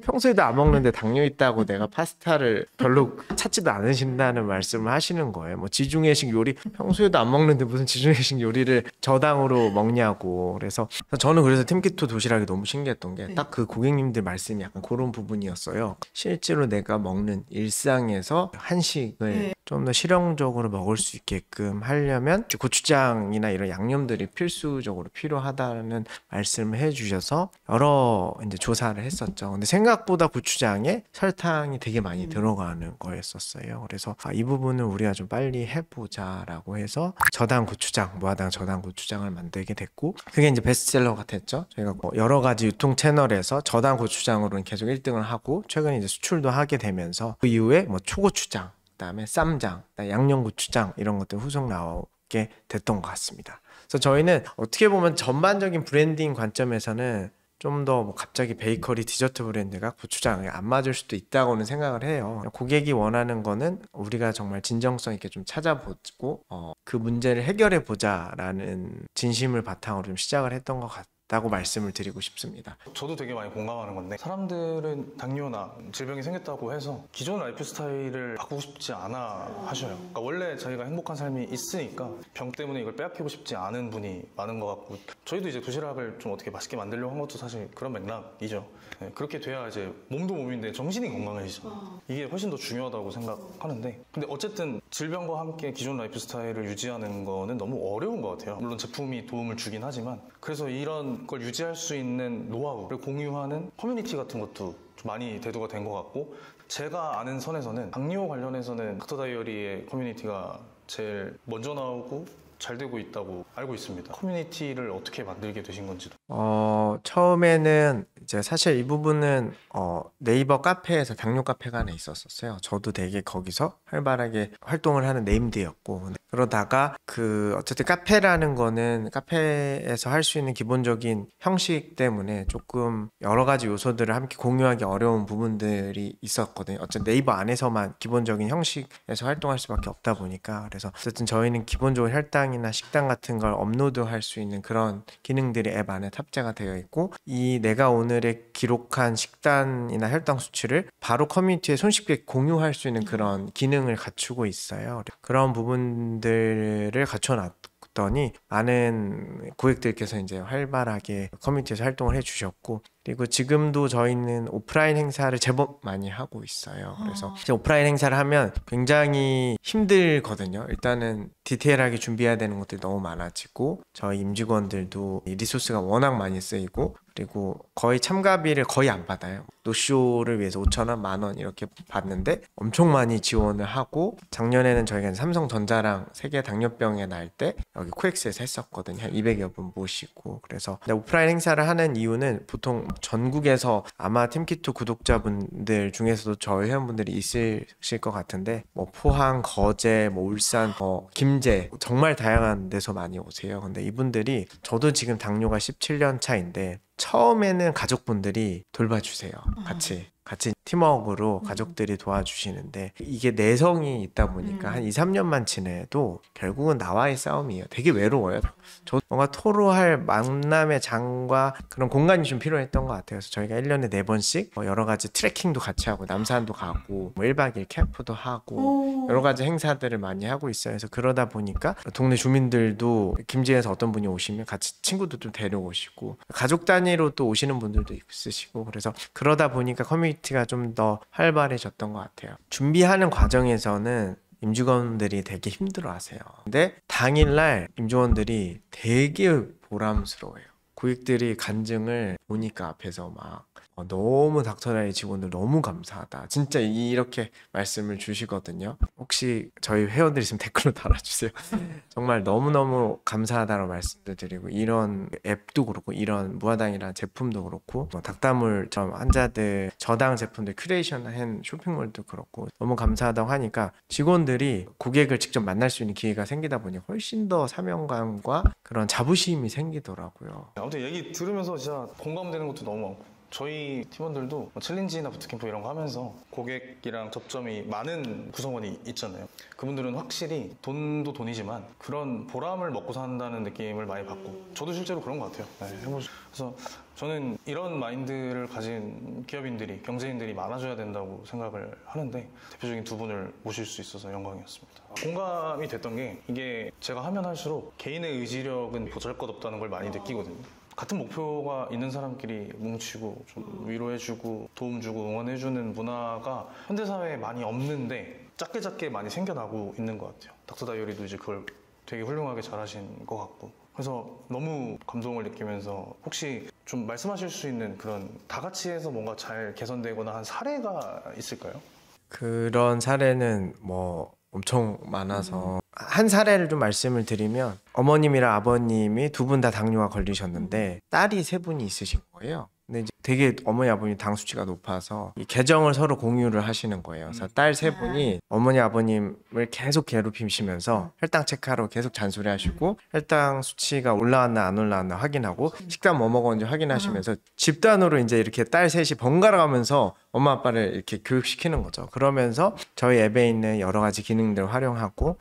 평소에도 안 먹는데 당뇨 있다고 내가 파스타를 별로 찾지도 않으신다는 말씀을 하시는 거예요. 지중해식 요리 평소에도 안 먹는데 무슨 지중해식 요리를 저당으로 먹냐고. 그래서 저는 팀키토 도시락이 너무 신기했던 게 딱 그 고객님들 말씀이 약간 그런 부분이었어요. 실제로 내가 먹는 일상에서 한식을 좀 더 실용적으로 먹을 수 있게끔 하려면 고추장이나 이런 양념들이 필수적으로 필요하다는 말씀을 해주셔서 여러 이제 조사를 했었죠. 근데 생각보다 고추장에 설탕이 되게 많이 들어가는 거였었어요. 그래서 이 부분을 우리가 좀 빨리 해보자라고 해서 저당 고추장, 무화당 저당 고추장을 만들게 됐고 그게 이제 베스트셀러가 됐죠. 저희가 여러 가지 유통 채널에서 저당 고추장으로는 계속 1등을 하고 최근에 이제 수출도 하게 되면서 그 이후에 초고추장, 그다음에 쌈장, 양념고추장 이런 것들 후속 나오게 됐던 것 같습니다. 그래서 저희는 어떻게 보면 전반적인 브랜딩 관점에서는 좀 더 갑자기 베이커리 디저트 브랜드가 고추장에 안 맞을 수도 있다고는 생각을 해요. 고객이 원하는 거는 우리가 정말 진정성 있게 좀 찾아보고 그 문제를 해결해 보자라는 진심을 바탕으로 좀 시작을 했던 것 같다고 말씀을 드리고 싶습니다. 저도 되게 많이 공감하는 건데 사람들은 당뇨나 질병이 생겼다고 해서 기존 라이프 스타일을 바꾸고 싶지 않아 하셔요. 그러니까 원래 자기가 행복한 삶이 있으니까 병 때문에 이걸 빼앗기고 싶지 않은 분이 많은 것 같고 저희도 이제 도시락을 좀 어떻게 맛있게 만들려고 한 것도 사실 그런 맥락이죠. 네, 그렇게 돼야 이제 몸도 몸인데 정신이 건강해지죠. 이게 훨씬 더 중요하다고 생각하는데 근데 어쨌든 질병과 함께 기존 라이프 스타일을 유지하는 거는 너무 어려운 것 같아요. 물론 제품이 도움을 주긴 하지만 그래서 이런 걸 유지할 수 있는 노하우를 공유하는 커뮤니티 같은 것도 좀 많이 대두가 된 것 같고 제가 아는 선에서는 당뇨 관련해서는 닥터 다이어리의 커뮤니티가 제일 먼저 나오고 잘 되고 있다고 알고 있습니다. 커뮤니티를 어떻게 만들게 되신 건지도. 처음에는 이제 사실 이 부분은 네이버 카페에서 당뇨 카페가 하나 있었어요. 저도 되게 거기서 활발하게 활동을 하는 네임드였고 그러다가 어쨌든 카페라는 거는 카페에서 할 수 있는 기본적인 형식 때문에 조금 여러 가지 요소들을 함께 공유하기 어려운 부분들이 있었거든요. 어쨌든 네이버 안에서만 기본적인 형식에서 활동할 수밖에 없다 보니까 그래서 어쨌든 저희는 기본적으로 혈당이나 식단 같은 걸 업로드할 수 있는 그런 기능들이 앱 안에 탑재가 되어 있고 이 내가 오늘의 기록한 식단이나 혈당 수치를 바로 커뮤니티에 손쉽게 공유할 수 있는 그런 기능을 갖추고 있어요. 그런 부분들을 갖춰놨더니 많은 고객들께서 이제 활발하게 커뮤니티에서 활동을 해주셨고 그리고 지금도 저희는 오프라인 행사를 제법 많이 하고 있어요. 그래서 이제 오프라인 행사를 하면 굉장히 힘들거든요. 일단은 디테일하게 준비해야 되는 것들이 너무 많아지고 저희 임직원들도 리소스가 워낙 많이 쓰이고 그리고 거의 참가비를 거의 안 받아요. 노쇼를 위해서 5,000원, 10,000원 이렇게 받는데 엄청 많이 지원을 하고 작년에는 저희가 삼성전자랑 세계 당뇨병에 날 때 여기 코엑스에서 했었거든요. 한 200여 분 모시고 그래서 오프라인 행사를 하는 이유는 보통 전국에서 아마 팀키토 구독자분들 중에서도 저희 회원분들이 있으실 것 같은데 포항, 거제, 울산, 김제 정말 다양한 데서 많이 오세요. 근데 이분들이 저도 지금 당뇨가 17년 차인데 처음에는 가족분들이 돌봐주세요. 같이. 같이 팀워크로 가족들이 도와주시는데 이게 내성이 있다 보니까 한 2, 3년만 지내도 결국은 나와의 싸움이에요. 되게 외로워요. 저 뭔가 토로할 만남의 장과 그런 공간이 좀 필요했던 것 같아요. 그래서 저희가 1년에 4번씩 여러 가지 트레킹도 같이 하고 남산도 가고 1박 2일 캠프도 하고 여러 가지 행사들을 많이 하고 있어요. 그래서 그러다 보니까 동네 주민들도 김제에서 어떤 분이 오시면 같이 친구도 좀 데려오시고 가족 단위로 또 오시는 분들도 있으시고 그래서 그러다 보니까 커뮤니티가 좀 더 활발해졌던 것 같아요. 준비하는 과정에서는 임직원들이 되게 힘들어하세요. 근데 당일날 임직원들이 되게 보람스러워요. 고객들이 간증을 보니까 앞에서 막 너무 닥터나이 직원들 너무 감사하다. 진짜 이렇게 말씀을 주시거든요. 혹시 저희 회원들 있으면 댓글로 달아주세요. 정말 너무너무 감사하다고 말씀도 드리고 이런 앱도 그렇고 이런 무화당이라는 제품도 그렇고 닥다물처럼 환자들 저당 제품들 큐레이션한 쇼핑몰도 그렇고 너무 감사하다고 하니까 직원들이 고객을 직접 만날 수 있는 기회가 생기다 보니 훨씬 더 사명감과 그런 자부심이 생기더라고요. 아무튼 얘기 들으면서 진짜 공감되는 것도 너무 많고 저희 팀원들도 챌린지나 부트캠프 이런 거 하면서 고객이랑 접점이 많은 구성원이 있잖아요. 그분들은 확실히 돈도 돈이지만 그런 보람을 먹고 산다는 느낌을 많이 받고 저도 실제로 그런 것 같아요. 네, 그래서 저는 이런 마인드를 가진 기업인들이 경제인들이 많아져야 된다고 생각을 하는데 대표적인 두 분을 모실 수 있어서 영광이었습니다. 공감이 됐던 게 이게 제가 하면 할수록 개인의 의지력은 보잘것없다는 걸 많이 느끼거든요. 같은 목표가 있는 사람끼리 뭉치고 좀 위로해주고 도움주고 응원해주는 문화가 현대사회에 많이 없는데 작게 많이 생겨나고 있는 것 같아요. 닥터 다이어리도 이제 그걸 되게 훌륭하게 잘하신 것 같고 그래서 너무 감동을 느끼면서 혹시 좀 말씀하실 수 있는 그런 다 같이 해서 뭔가 잘 개선되거나 한 사례가 있을까요? 그런 사례는 뭐 엄청 많아서 한 사례를 좀 말씀을 드리면 어머님이랑 아버님이 두 분 다 당뇨가 걸리셨는데 딸이 세 분이 있으신 거예요. 근데 이제 되게 어머니 아버님 당 수치가 높아서 이 계정을 서로 공유를 하시는 거예요. 그래서 딸 세 분이 어머니 아버님을 계속 괴롭히시면서 혈당 체크하러 계속 잔소리하시고 혈당 수치가 올라왔나 안 올라왔나 확인하고 식단 뭐 먹었는지 확인하시면서 집단으로 이제 이렇게 딸 셋이 번갈아 가면서 엄마 아빠를 이렇게 교육시키는 거죠. 그러면서 저희 앱에 있는 여러 가지 기능들을 활용하고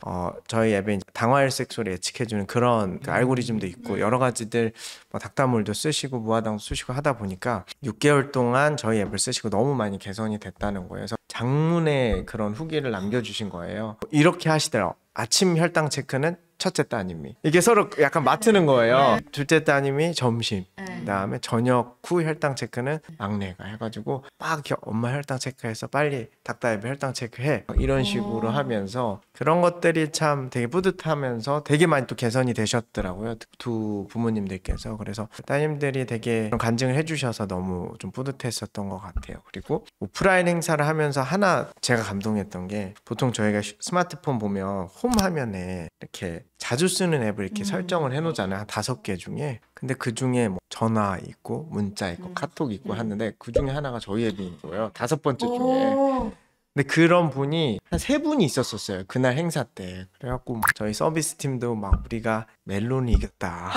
저희 앱에 이제 당화혈색소를 예측해주는 그런 그 알고리즘도 있고 여러 가지들 뭐 닥다물도 쓰시고 무화당도 쓰시고 하다 보니까 6개월 동안 저희 앱을 쓰시고 너무 많이 개선이 됐다는 거예요. 그래서 장문의 그런 후기를 남겨주신 거예요. 이렇게 하시더라고요. 아침 혈당 체크는 첫째 따님이 이게 서로 약간 맡는 거예요. 둘째 따님이 점심 그다음에 저녁 후 혈당 체크는 막내가 해가지고 막 이렇게 엄마 혈당 체크해서 빨리 닥다앱에 혈당 체크해 이런 식으로 하면서 그런 것들이 참 되게 뿌듯하면서 되게 많이 또 개선이 되셨더라고요. 두 부모님들께서. 그래서 따님들이 되게 간증을 해주셔서 너무 좀 뿌듯했었던 것 같아요. 그리고 오프라인 행사를 하면서 하나 제가 감동했던 게 보통 저희가 스마트폰 보면 홈 화면에 이렇게 자주 쓰는 앱을 이렇게 설정을 해놓잖아요. 한 5개 중에. 근데 그 중에 뭐 전화 있고 문자 있고 카톡 있고 하는데 그 중에 하나가 저희 앱인 거예요. 5번째 중에. 근데 그런 분이 한 3분이 있었어요. 그날 행사 때. 그래갖고 저희 서비스 팀도 막 우리가 멜론이 이겼다.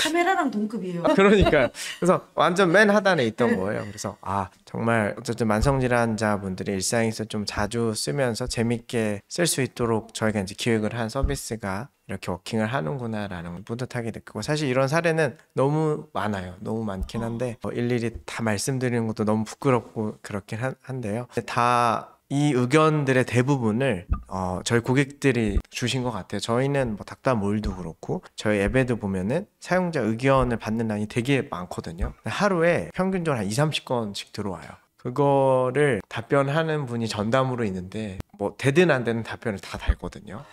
카메라랑 동급이에요. 그러니까 그래서 완전 맨 하단에 있던 거예요. 그래서 정말 어쨌든 만성질환자분들이 일상에서 좀 자주 쓰면서 재밌게 쓸 수 있도록 저희가 이제 기획을 한 서비스가 이렇게 워킹을 하는구나라는 걸 뿌듯하게 느끼고 사실 이런 사례는 너무 많아요. 너무 많긴 한데 일일이 다 말씀드리는 것도 너무 부끄럽고 그렇긴 한데요. 다 이 의견들의 대부분을 저희 고객들이 주신 것 같아요. 저희는 뭐 닥다몰도 그렇고 저희 앱에도 보면은 사용자 의견을 받는 란이 되게 많거든요. 하루에 평균적으로 한 20-30건씩 들어와요. 그거를 답변하는 분이 전담으로 있는데 뭐 되든 안 되는 답변을 다 달거든요.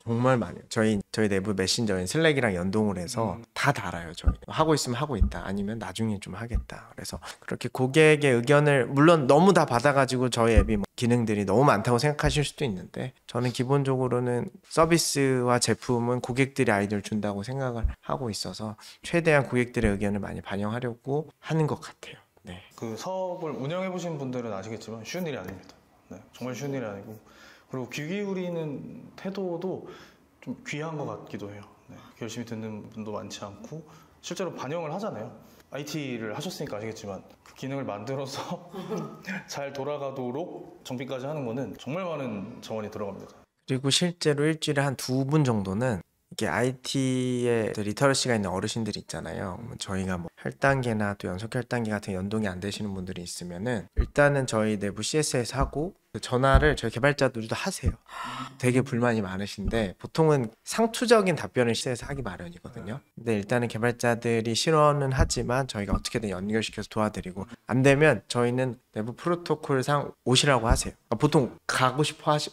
정말 많아요. 저희 내부 메신저인 슬랙이랑 연동을 해서 다 달아요. 저희 하고 있으면 하고 있다 아니면 나중에 좀 하겠다. 그래서 그렇게 고객의 의견을 물론 너무 다 받아가지고 저희 앱이 뭐 기능들이 너무 많다고 생각하실 수도 있는데 저는 기본적으로는 서비스와 제품은 고객들이 아이디어를 준다고 생각을 하고 있어서 최대한 고객들의 의견을 많이 반영하려고 하는 것 같아요. 네. 그 사업을 운영해 보신 분들은 아시겠지만 쉬운 일이 아닙니다. 네, 정말 쉬운 일이 아니고 그리고 귀 기울이는 태도도 좀 귀한 것 같기도 해요. 네, 열심히 듣는 분도 많지 않고 실제로 반영을 하잖아요. IT를 하셨으니까 아시겠지만 그 기능을 만들어서 잘 돌아가도록 정비까지 하는 거는 정말 많은 자원이 들어갑니다. 그리고 실제로 일주일에 한 2분 정도는 이게 IT에 리터러시가 있는 어르신들이 있잖아요. 저희가 뭐 혈당계나 또 연속 혈당계 같은 연동이 안 되시는 분들이 있으면은 일단은 저희 내부 CS에서 하고 전화를 저희 개발자들도 하세요. 되게 불만이 많으신데 보통은 상투적인 답변을 CS에서 하기 마련이거든요. 근데 일단은 개발자들이 싫어는 하지만 저희가 어떻게든 연결시켜서 도와드리고 안 되면 저희는 내부 프로토콜상 오시라고 하세요. 보통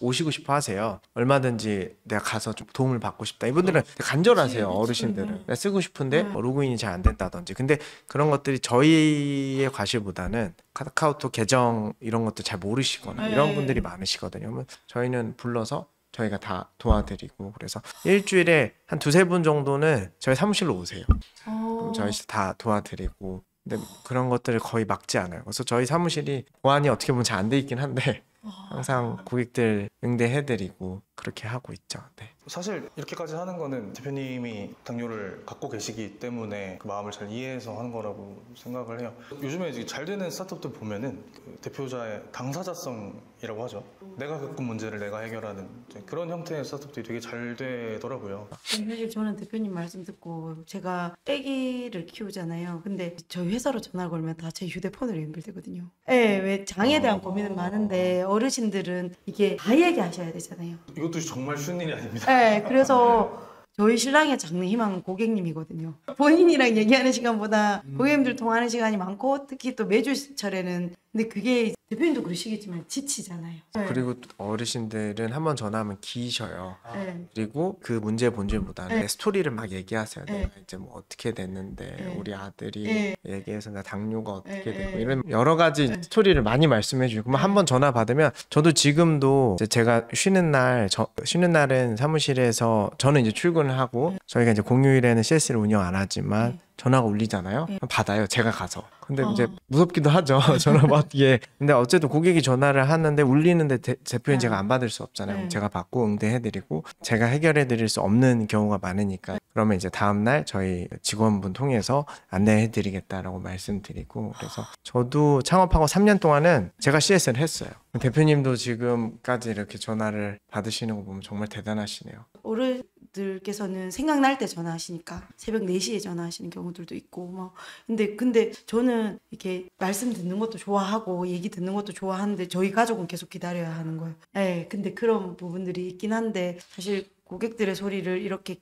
오시고 싶어 하세요. 얼마든지 내가 가서 좀 도움을 받고 싶다. 이분들은 되게 간절하세요. 어르신들은 내가 쓰고 싶은데 로그인이 잘 안 된다든지. 근데 그런 것들이 저희의 과실보다는 카카오톡 계정 이런 것도 잘 모르시거나 이런 분들이 많으시거든요. 그러면 저희는 불러서 저희가 다 도와드리고 그래서 일주일에 한 2-3분 정도는 저희 사무실로 오세요. 그럼 저희 다 도와드리고 근데 그런 것들을 거의 막지 않아요. 그래서 저희 사무실이 보안이 어떻게 보면 잘 안 돼 있긴 한데 항상 고객들 응대해드리고 그렇게 하고 있죠. 네. 사실 이렇게까지 하는 거는 대표님이 당뇨를 갖고 계시기 때문에 그 마음을 잘 이해해서 하는 거라고 생각을 해요. 요즘에 이제 잘 되는 스타트업들 보면은 그 대표자의 당사자성이라고 하죠. 내가 겪은 문제를 내가 해결하는 그런 형태의 스타트업들이 되게 잘 되더라고요. 사실 저는 대표님 말씀 듣고 제가 아기를 키우잖아요. 근데 저희 회사로 전화 걸면 다 제 휴대폰으로 연결되거든요. 네, 왜 장에 대한 고민은 많은데 어르신들은 이게 다 얘기하셔야 되잖아요. 이것도 정말 쉬운 일이 아닙니다. 네, 그래서 저희 신랑의 장래 희망은 고객님이거든요. 본인이랑 얘기하는 시간보다 고객님들 통화하는 시간이 많고 특히 또 매주철에는 근데 그게 대표님도 그러시겠지만 지치잖아요. 네. 그리고 어르신들은 한번 전화하면 기셔요. 네. 그리고 그 문제의 본질보다는 네. 내 스토리를 막 얘기하세요. 네. 내가 이제 뭐 어떻게 됐는데 네. 우리 아들이 네. 얘기해서 나 당뇨가 어떻게 네. 되고 네. 이런 여러 가지 스토리를 많이 말씀해 주고 그러면 한번 전화 받으면 저도 지금도 이제 제가 쉬는 날은 사무실에서 저는 이제 출근을 하고 저희가 이제 공휴일에는 CS를 운영 안 하지만 전화가 울리잖아요. 받아요. 제가 가서. 근데 이제 무섭기도 하죠. 전화 받기에. 근데 어쨌든 고객이 전화를 하는데 울리는데 대표인 제가 안 받을 수 없잖아요. 그럼 제가 받고 응대해드리고 제가 해결해드릴 수 없는 경우가 많으니까 그러면 이제 다음날 저희 직원분 통해서 안내해드리겠다라고 말씀드리고 그래서 저도 창업하고 3년 동안은 제가 CS를 했어요. 대표님도 지금까지 이렇게 전화를 받으시는 거 보면 정말 대단하시네요. 어른들께서는 생각날 때 전화하시니까 새벽 4시에 전화하시는 경우들도 있고 뭐 근데 저는 이렇게 말씀 듣는 것도 좋아하고 얘기 듣는 것도 좋아하는데 저희 가족은 계속 기다려야 하는 거예요. 네, 근데 그런 부분들이 있긴 한데 사실 고객들의 소리를 이렇게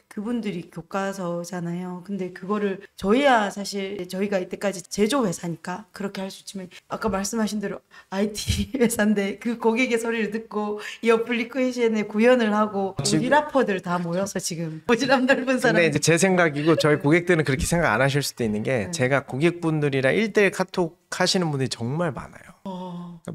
그분들이 교과서잖아요. 근데 그거를 저희야 사실 저희가 이때까지 제조 회사니까 그렇게 할 수 있지만 아까 말씀하신 대로 IT 회사인데 그 고객의 소리를 듣고 이 어플리케이션에 구현을 하고 우리 래퍼들 다 모여서 지금 오지랖 넓은 사람. 근데 이제 제 생각이고 저희 고객들은 그렇게 생각 안 하실 수도 있는 게 제가 고객분들이랑 1대1 카톡 하시는 분들이 정말 많아요.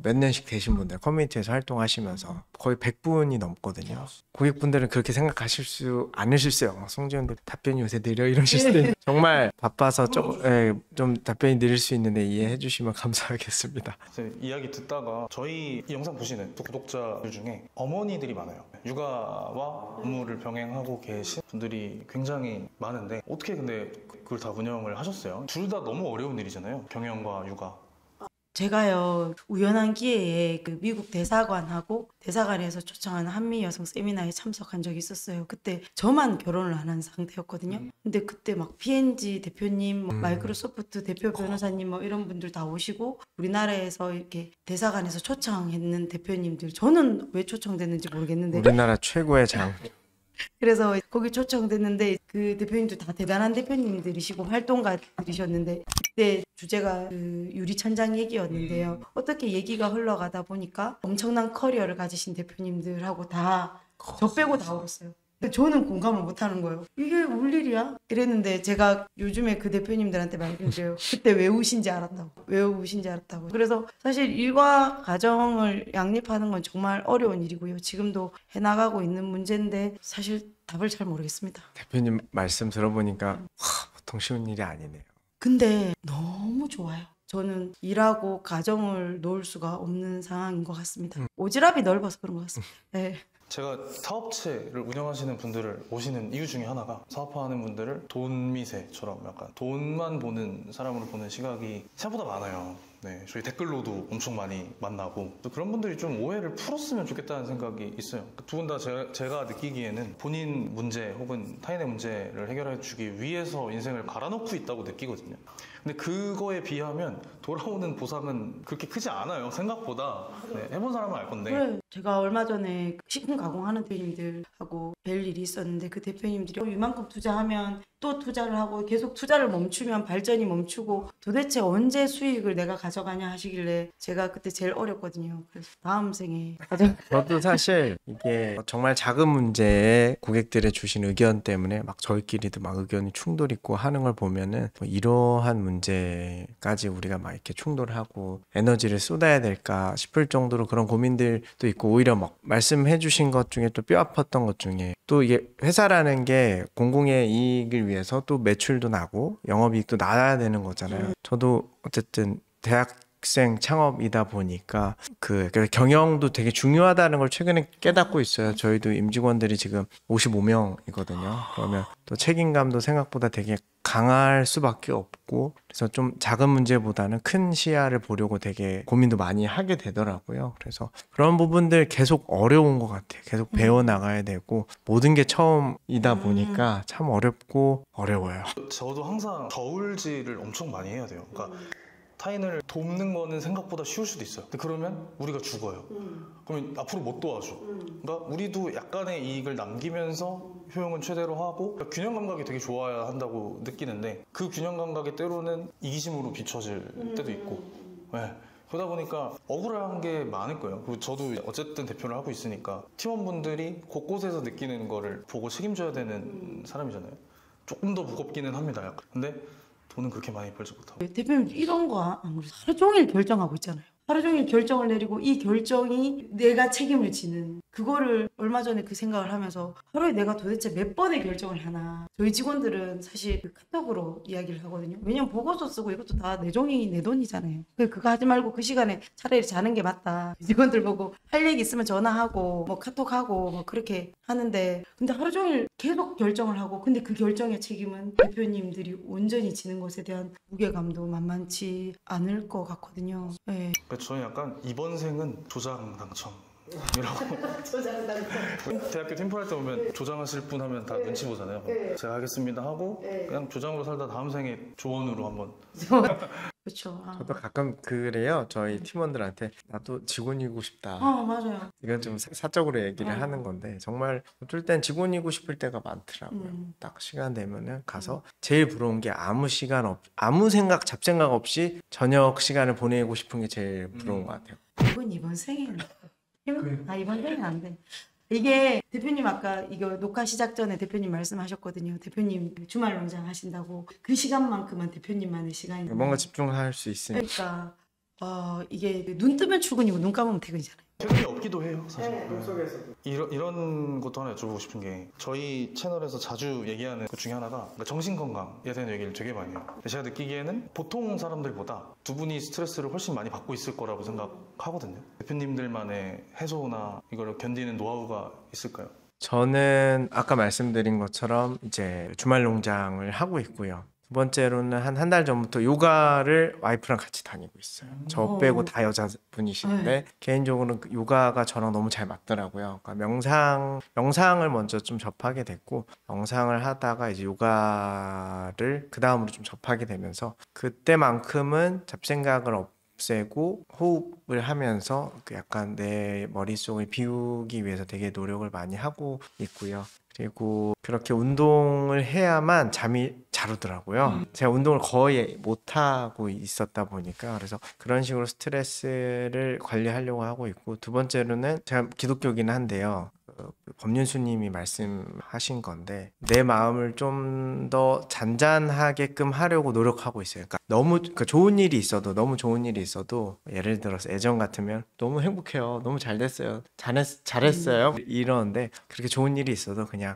몇 년씩 되신 분들 커뮤니티에서 활동하시면서 거의 100분이 넘거든요. 고객분들은 그렇게 생각하실 수 않으실수요. 송지현도 답변이 요새 느려 이러실 수도 있는데 정말 바빠서 좀 답변이 느릴 수 있는데 이해해 주시면 감사하겠습니다. 이야기 듣다가 저희 이 영상 보시는 또 구독자들 중에 어머니들이 많아요. 육아와 업무를 병행하고 계신 분들이 굉장히 많은데 어떻게 근데 그걸 다 운영을 하셨어요? 둘 다 너무 어려운 일이잖아요. 경영과 육아. 제가요 우연한 기회에 그 미국 대사관하고 대사관에서 초청한 한미 여성 세미나에 참석한 적이 있었어요. 그때 저만 결혼을 안 한 상태였거든요. 근데 그때 막 P&G 대표님, 마이크로소프트 대표 변호사님 뭐 이런 분들 다 오시고 우리나라에서 이렇게 대사관에서 초청했는 대표님들 저는 왜 초청됐는지 모르겠는데 우리나라 최고의 장. 그래서 거기 초청됐는데 그 대표님도 다 대단한 대표님들이시고 활동가들이셨는데 그때 주제가 그 유리천장 얘기였는데요. 어떻게 얘기가 흘러가다 보니까 엄청난 커리어를 가지신 대표님들하고 다 저 빼고 다 울었어요. 근데 저는 공감을 못하는 거예요. 이게 울 일이야? 이랬는데 제가 요즘에 그 대표님들한테 말씀드려요. 그때 왜 우신지 알았다고. 왜 우신지 알았다고. 그래서 사실 일과 가정을 양립하는 건 정말 어려운 일이고요. 지금도 해나가고 있는 문제인데 사실 답을 잘 모르겠습니다. 대표님 말씀 들어보니까 보통 쉬운 일이 아니네요. 근데 너무 좋아요. 저는 일하고 가정을 놓을 수가 없는 상황인 것 같습니다. 오지랖이 넓어서 그런 것 같습니다. 네. 제가 사업체를 운영하시는 분들을 모시는 이유 중에 하나가 사업하는 분들을 돈미세처럼 약간 돈만 보는 사람으로 보는 시각이 생각보다 많아요. 네, 저희 댓글로도 엄청 많이 만나고 또 그런 분들이 좀 오해를 풀었으면 좋겠다는 생각이 있어요. 두 분 다 제가 느끼기에는 본인 문제 혹은 타인의 문제를 해결해 주기 위해서 인생을 갈아놓고 있다고 느끼거든요. 근데 그거에 비하면 돌아오는 보상은 그렇게 크지 않아요. 생각보다. 네, 해본 사람은 알 건데. 그래. 제가 얼마 전에 식품 가공하는 대표님들하고 뵐 일이 있었는데 그 대표님들이 이만큼 투자하면 또 투자를 하고 계속 투자를 멈추면 발전이 멈추고 도대체 언제 수익을 내가 가져가냐 하시길래 제가 그때 제일 어렸거든요. 그래서 다음 생에 저도 사실 이게 정말 작은 문제에 고객들의 주신 의견 때문에 막 저희끼리도 막 의견이 충돌 있고 하는 걸 보면은 뭐 이러한 문제까지 우리가 막 이렇게 충돌하고 에너지를 쏟아야 될까 싶을 정도로 그런 고민들도 있고, 오히려 막 말씀해 주신 것 중에 또 뼈 아팠던 것 중에 또 이게 회사라는 게 공공의 이익을 위해서 또 매출도 나고 영업이익도 나야 되는 거잖아요. 저도 어쨌든 대학생 창업이다 보니까 그 경영도 되게 중요하다는 걸 최근에 깨닫고 있어요. 저희도 임직원들이 지금 55명이거든요. 그러면 또 책임감도 생각보다 되게 강할 수밖에 없고, 그래서 좀 작은 문제보다는 큰 시야를 보려고 되게 고민도 많이 하게 되더라고요. 그래서 그런 부분들 계속 어려운 것 같아요. 계속 배워나가야 되고 모든 게 처음이다 보니까 참 어렵고 어려워요. 저도 항상 저울질을 엄청 많이 해야 돼요. 그러니까 타인을 돕는 거는 생각보다 쉬울 수도 있어요. 근데 그러면 우리가 죽어요. 그러면 앞으로 못 도와줘. 그러니까 우리도 약간의 이익을 남기면서 효용은 최대로 하고, 그러니까 균형 감각이 되게 좋아야 한다고 느끼는데 그 균형 감각이 때로는 이기심으로 비춰질 때도 있고, 네. 그러다 보니까 억울한 게 많을 거예요. 그리고 저도 어쨌든 대표를 하고 있으니까 팀원분들이 곳곳에서 느끼는 거를 보고 책임져야 되는 사람이잖아요. 조금 더 무겁기는 합니다. 약간. 근데 돈은 그렇게 많이 벌지 못하고. 대표님 이런 거 안 그래서 하루 종일 결정하고 있잖아요. 하루 종일 결정을 내리고 이 결정이 내가 책임을 지는, 그거를 얼마 전에 그 생각을 하면서 하루에 내가 도대체 몇 번의 결정을 하나. 저희 직원들은 사실 그 카톡으로 이야기를 하거든요. 왜냐면 보고서 쓰고 이것도 다 내 종이 내 돈이잖아요. 그거 하지 말고 그 시간에 차라리 자는 게 맞다. 직원들 보고 할 얘기 있으면 전화하고 뭐 카톡하고 뭐 그렇게 하는데, 근데 하루 종일 계속 결정을 하고, 근데 그 결정의 책임은 대표님들이 온전히 지는 것에 대한 무게감도 만만치 않을 것 같거든요. 네. 그래서 저는 약간 이번 생은 조장 당첨이라고. 조장 당첨. 대학교 팀플 할 때 보면 조장하실 분 하면 다 눈치 보잖아요. 제가 하겠습니다 하고 그냥 조장으로 살다 다음 생에 조원으로 한번. 그렇죠. 저도 가끔 그래요. 저희 팀원들한테 나도 직원이고 싶다. 맞아요. 이건 좀 사적으로 얘기를 하는 건데, 정말 어쩔 땐 직원이고 싶을 때가 많더라고요. 딱 시간 되면은 가서 제일 부러운 게 아무 생각 잡생각 없이 저녁 시간을 보내고 싶은 게 제일 부러운 것 같아요. 이번 생에는 이번 생에는 안 돼. 이게 대표님 아까 이거 녹화 시작 전에 대표님 말씀하셨거든요. 대표님 주말 농장 하신다고 그 시간만큼은 대표님만의 시간이 뭔가 집중할 수 있으니까. 그러니까 이게 눈 뜨면 출근이고 눈 감으면 퇴근이잖아요. 퇴근이 없기도 해요, 사실. 이런 것도 하나 여쭤보고 싶은 게, 저희 채널에서 자주 얘기하는 것 중에 하나가 정신건강에 대한 얘기를 되게 많이 해요. 제가 느끼기에는 보통 사람들보다 두 분이 스트레스를 훨씬 많이 받고 있을 거라고 생각하거든요. 대표님들만의 해소나 이걸 견디는 노하우가 있을까요? 저는 아까 말씀드린 것처럼 이제 주말 농장을 하고 있고요. 두 번째로는 한 달 전부터 요가를 와이프랑 같이 다니고 있어요. 저 빼고 다 여자분이신데 개인적으로는 요가가 저랑 너무 잘 맞더라고요. 그러니까 명상을 먼저 좀 접하게 됐고, 명상을 하다가 이제 요가를 그 다음으로 좀 접하게 되면서 그때만큼은 잡생각을 없애고 호흡을 하면서 그 약간 내 머릿속을 비우기 위해서 되게 노력을 많이 하고 있고요. 그리고 그렇게 운동을 해야만 잠이 잘 오더라고요. 제가 운동을 거의 못하고 있었다 보니까, 그래서 그런 식으로 스트레스를 관리하려고 하고 있고, 두 번째로는 제가 기독교긴 한데요. 법륜스님이 말씀하신 건데, 내 마음을 좀 더 잔잔하게끔 하려고 노력하고 있어요. 그러니까 너무 좋은 일이 있어도, 너무 좋은 일이 있어도, 예를 들어서 애정 같으면 너무 행복해요, 너무 잘 됐어요, 잘했어요 이러는데, 그렇게 좋은 일이 있어도 그냥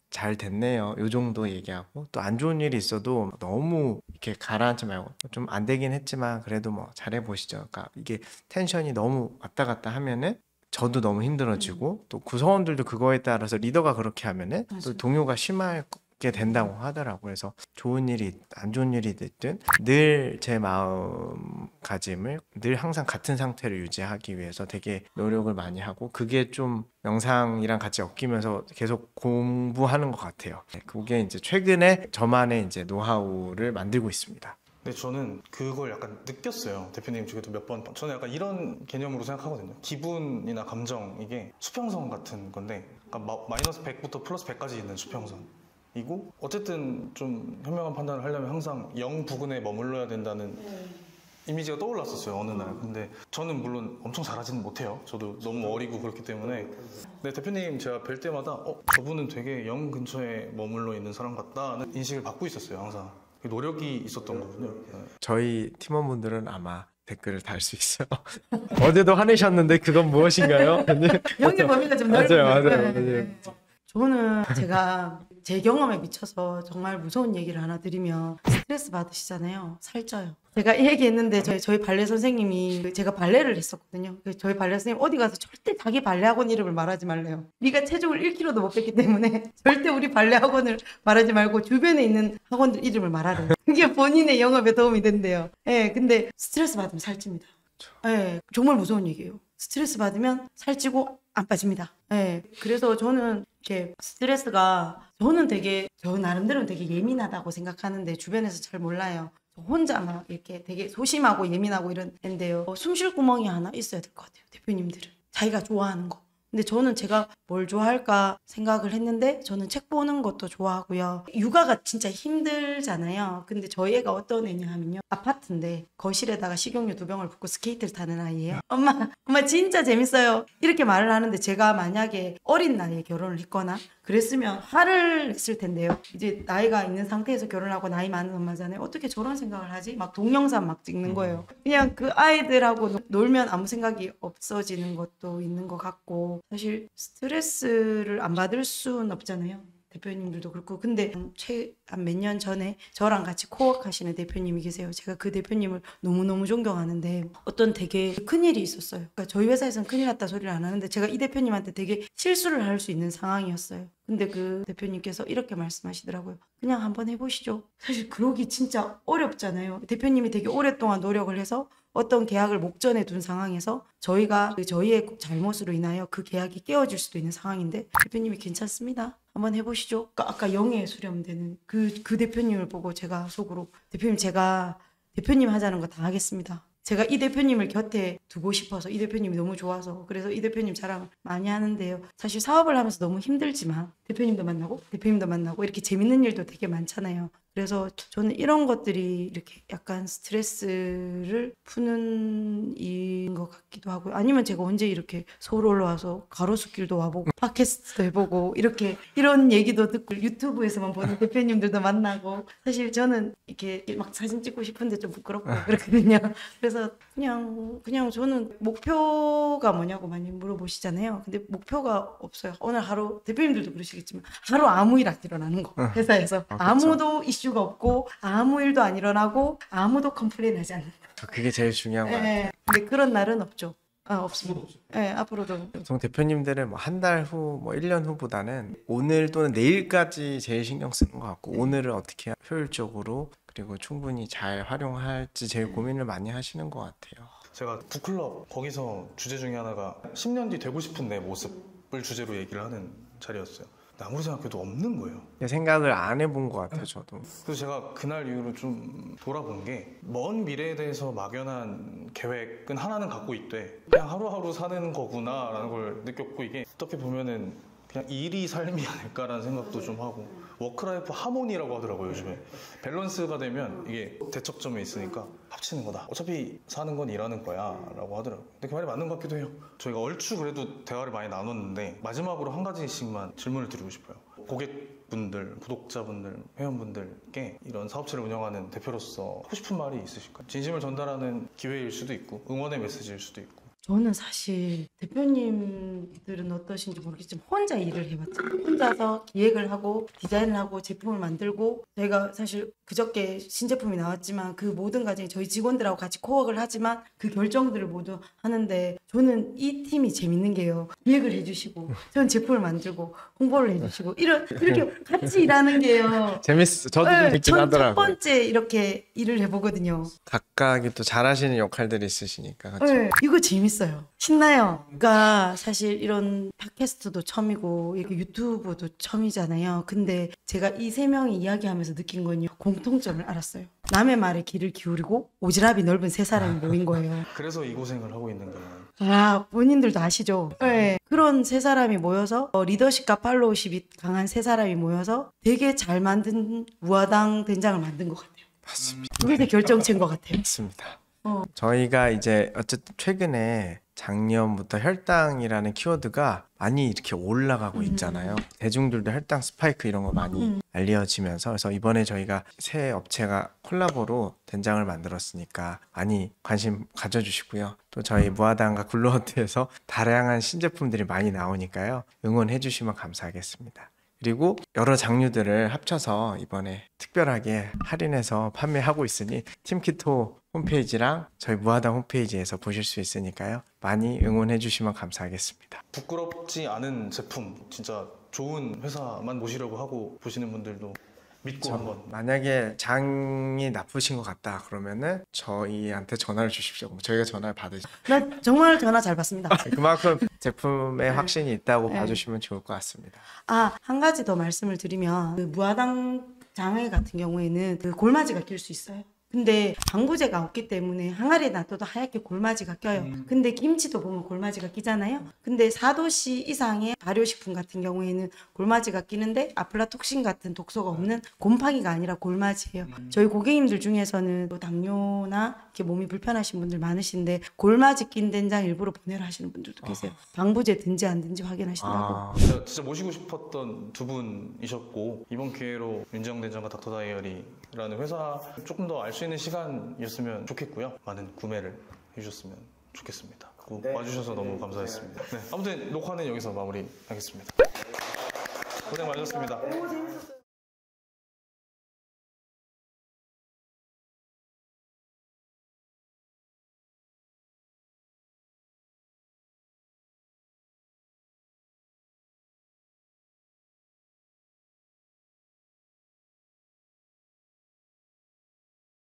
잘 됐네요 요 정도 얘기하고, 또 안 좋은 일이 있어도 너무 이렇게 가라앉지 말고 좀 안 되긴 했지만 그래도 뭐 잘해보시죠. 그러니까 이게 텐션이 너무 왔다 갔다 하면은 저도 너무 힘들어지고 또 구성원들도 그거에 따라서 리더가 그렇게 하면은 또 맞아요. 동요가 심하게 된다고 하더라고요. 그래서 좋은 일이 안 좋은 일이 됐든 늘 제 마음가짐을 늘 항상 같은 상태를 유지하기 위해서 되게 노력을 많이 하고 그게 좀 영상이랑 같이 엮이면서 계속 공부하는 것 같아요. 그게 이제 최근에 저만의 이제 노하우를 만들고 있습니다. 근데 저는 그걸 약간 느꼈어요. 대표님 쪽에도 몇 번. 저는 약간 이런 개념으로 생각하거든요. 기분이나 감정, 이게 수평선 같은 건데, 그러니까 마이너스 100부터 플러스 100까지 있는 수평선이고, 어쨌든 좀 현명한 판단을 하려면 항상 0 부근에 머물러야 된다는 이미지가 떠올랐었어요, 어느 날. 근데 저는 물론 엄청 잘하지는 못해요. 저도 너무 어리고 그렇기 때문에. 근데 대표님 제가 뵐 때마다, 저분은 되게 0 근처에 머물러 있는 사람 같다는 인식을 받고 있었어요, 항상. 노력이 있었던 거군요. 네. 저희 팀원분들은 아마 댓글을 달 수 있어요. 어제도 화내셨는데 그건 무엇인가요? 영역 범위가 좀 맞아요, 넓어요. 맞아요, 네. 맞아요. 저는 제가 제 경험에 미쳐서 정말 무서운 얘기를 하나 드리면 스트레스 받으시잖아요. 살쪄요. 제가 이 얘기했는데 저희 발레 선생님이 제가 발레를 했었거든요. 저희 발레 선생님 어디 가서 절대 자기 발레 학원 이름을 말하지 말래요. 네가 체중을 1kg도 못 뺐기 때문에 절대 우리 발레 학원을 말하지 말고 주변에 있는 학원들 이름을 말하래요. 그게 본인의 영업에 도움이 된대요. 예, 근데 스트레스 받으면 살찝니다. 예, 정말 무서운 얘기예요. 스트레스 받으면 살찌고 안 빠집니다. 예, 그래서 저는 이렇게 스트레스가 저는 되게 저 나름대로는 되게 예민하다고 생각하는데 주변에서 잘 몰라요. 저 혼자만 이렇게 되게 소심하고 예민하고 이런 앤데요. 숨 쉴 구멍이 하나 있어야 될 것 같아요. 대표님들은 자기가 좋아하는 거. 근데 저는 제가 뭘 좋아할까 생각을 했는데 저는 책 보는 것도 좋아하고요. 육아가 진짜 힘들잖아요. 근데 저희 애가 어떤 애냐 하면요. 아파트인데 거실에다가 식용유 2병을 붓고 스케이트를 타는 아이예요. 엄마 진짜 재밌어요. 이렇게 말을 하는데 제가 만약에 어린 나이에 결혼을 했거나 그랬으면 화를 냈을 텐데요. 이제 나이가 있는 상태에서 결혼하고 나이 많은 엄마잖아요. 어떻게 저런 생각을 하지? 막 동영상 막 찍는 거예요. 그냥 그 아이들하고 놀면 아무 생각이 없어지는 것도 있는 것 같고 사실 스트레스를 안 받을 수는 없잖아요. 대표님들도 그렇고 근데 한 몇 년 전에 저랑 같이 코워크 하시는 대표님이 계세요. 제가 그 대표님을 너무너무 존경하는데 어떤 되게 큰일이 있었어요. 그러니까 저희 회사에서는 큰일 났다 소리를 안 하는데 제가 이 대표님한테 되게 실수를 할 수 있는 상황이었어요. 근데 그 대표님께서 이렇게 말씀하시더라고요. 그냥 한번 해보시죠. 사실 그러기 진짜 어렵잖아요. 대표님이 되게 오랫동안 노력을 해서 어떤 계약을 목전에 둔 상황에서 저희가 저희의 잘못으로 인하여 그 계약이 깨어질 수도 있는 상황인데 대표님이 괜찮습니다. 한번 해보시죠. 아까 영예에 수렴되는 그 대표님을 보고 제가 속으로 대표님 제가 대표님 하자는 거 다 하겠습니다. 제가 이 대표님을 곁에 두고 싶어서 이 대표님이 너무 좋아서 그래서 이 대표님 자랑 많이 하는데요. 사실 사업을 하면서 너무 힘들지만 대표님도 만나고 이렇게 재밌는 일도 되게 많잖아요. 그래서 저는 이런 것들이 이렇게 약간 스트레스를 푸는 일인 것 같기도 하고요. 아니면 제가 언제 이렇게 서울 올라와서 가로수길도 와보고 팟캐스트도 해보고 이렇게 이런 얘기도 듣고 유튜브에서만 보는 대표님들도 만나고 사실 저는 이렇게 막 사진 찍고 싶은데 좀 부끄럽고 그렇거든요. 그래서 그냥 저는 목표가 뭐냐고 많이 물어보시잖아요. 근데 목표가 없어요. 오늘 하루 대표님들도 그러시겠지만 하루 아무 일 안 일어나는 거 회사에서 아무도 이슈가 없고 아무 일도 안 일어나고 아무도 컴플레인하지 않는 거. 그게 제일 중요한 것 같아요. 근데 그런 날은 없죠. 없습니다. 네, 앞으로도. 보통 대표님들은 뭐 한 달 후, 뭐 1년 후보다는 오늘 또는 내일까지 제일 신경 쓰는 것 같고 오늘을 어떻게 효율적으로 그리고 충분히 잘 활용할지 제일 고민을 많이 하시는 것 같아요. 제가 북클럽 거기서 주제 중에 하나가 10년 뒤 되고 싶은 내 모습을 주제로 얘기를 하는 자리였어요. 근데 아무리 생각해도 없는 거예요. 생각을 안 해본 것 같아요, 저도. 그래서 제가 그날 이후로 좀 돌아본 게 먼 미래에 대해서 막연한 계획은 하나는 갖고 있되 그냥 하루하루 사는 거구나라는 걸 느꼈고 이게 어떻게 보면은 그냥 일이 삶이 아닐까라는 생각도 좀 하고 워크라이프 하모니라고 하더라고요. 요즘에 밸런스가 되면 이게 대척점에 있으니까 합치는 거다. 어차피 사는 건 일하는 거야 라고 하더라고요. 근데 그 말이 맞는 것 같기도 해요. 저희가 얼추 그래도 대화를 많이 나눴는데 마지막으로 한 가지씩만 질문을 드리고 싶어요. 고객분들, 구독자분들, 회원분들께 이런 사업체를 운영하는 대표로서 하고 싶은 말이 있으실까요? 진심을 전달하는 기회일 수도 있고 응원의 메시지일 수도 있고. 저는 사실 대표님들은 어떠신지 모르겠지만 혼자 일을 해봤죠. 혼자서 기획을 하고 디자인을 하고 제품을 만들고 저희가 사실 그저께 신제품이 나왔지만 그 모든 과정이 저희 직원들하고 같이 코워크를 하지만 그 결정들을 모두 하는데 저는 이 팀이 재밌는 게요. 기획을 해주시고 저는 제품을 만들고 홍보를 해주시고 이렇게 같이 일하는 게요. 재밌어. 저도 좀 재밌긴 전 첫 하더라고요. 번째 이렇게 일을 해보거든요. 각각이 또 잘하시는 역할들이 있으시니까. 그렇죠? 네, 이거 재밌어요. 신나요. 그러니까 사실 이런 팟캐스트도 처음이고 이렇게 유튜브도 처음이잖아요. 근데 제가 이 세 명이 이야기하면서 느낀 건요. 공통점을 알았어요. 남의 말에 귀를 기울이고 오지랖이 넓은 세 사람이 모인 거예요. 그래서 이 고생을 하고 있는 거예요. 아, 본인들도 아시죠? 네. 그런 세 사람이 모여서 리더십과 팔로우십이 강한 세 사람이 모여서 되게 잘 만든 무화당 된장을 만든 것 같아요. 맞습니다. 그게 결정체인 것 같아요. 맞습니다. 어. 저희가 이제 어쨌든 최근에 작년부터 혈당이라는 키워드가 많이 이렇게 올라가고 있잖아요. 대중들도 혈당 스파이크 이런 거 많이 알려지면서 그래서 이번에 저희가 새 업체가 콜라보로 된장을 만들었으니까 많이 관심 가져주시고요. 또 저희 무화당과 글로어트에서 다양한 신제품들이 많이 나오니까요. 응원해 주시면 감사하겠습니다. 그리고 여러 장류들을 합쳐서 이번에 특별하게 할인해서 판매하고 있으니 팀키토 홈페이지랑 저희 무화당 홈페이지에서 보실 수 있으니까요. 많이 응원해 주시면 감사하겠습니다. 부끄럽지 않은 제품, 진짜 좋은 회사만 모시려고 하고 보시는 분들도 믿고 한번. 만약에 장이 나쁘신 것 같다 그러면은 저희한테 전화를 주십시오. 저희가 전화를 받으시죠. 나 정말 전화 잘 받습니다. 그만큼 제품에 확신이 있다고 네. 봐주시면 좋을 것 같습니다. 아, 한 가지 더 말씀을 드리면 그 무화당 장애 같은 경우에는 그 골마지가 낄 수 있어요. 근데 방부제가 없기 때문에 항아리에 놔둬도 하얗게 골마지가 껴요. 근데 김치도 보면 골마지가 끼잖아요. 근데 4도씨 이상의 발효식품 같은 경우에는 골마지가 끼는데 아플라톡신 같은 독소가 없는 곰팡이가 아니라 골마지예요. 저희 고객님들 중에서는 또 당뇨나 이렇게 몸이 불편하신 분들 많으신데 골마지 낀 된장 일부러 보내라 하시는 분들도 계세요. 방부제 든지 안 든지 확인하신다고. 제가 진짜 모시고 싶었던 두 분이셨고 이번 기회로 윤지영 된장과 닥터 다이어리라는 회사 조금 더 알 수 있는 시간이었으면 좋겠고요. 많은 구매를 해주셨으면 좋겠습니다. 와주셔서 너무 감사했습니다. 네, 아무튼 녹화는 여기서 마무리하겠습니다. 고생 많으셨습니다. 너무 재밌었어요.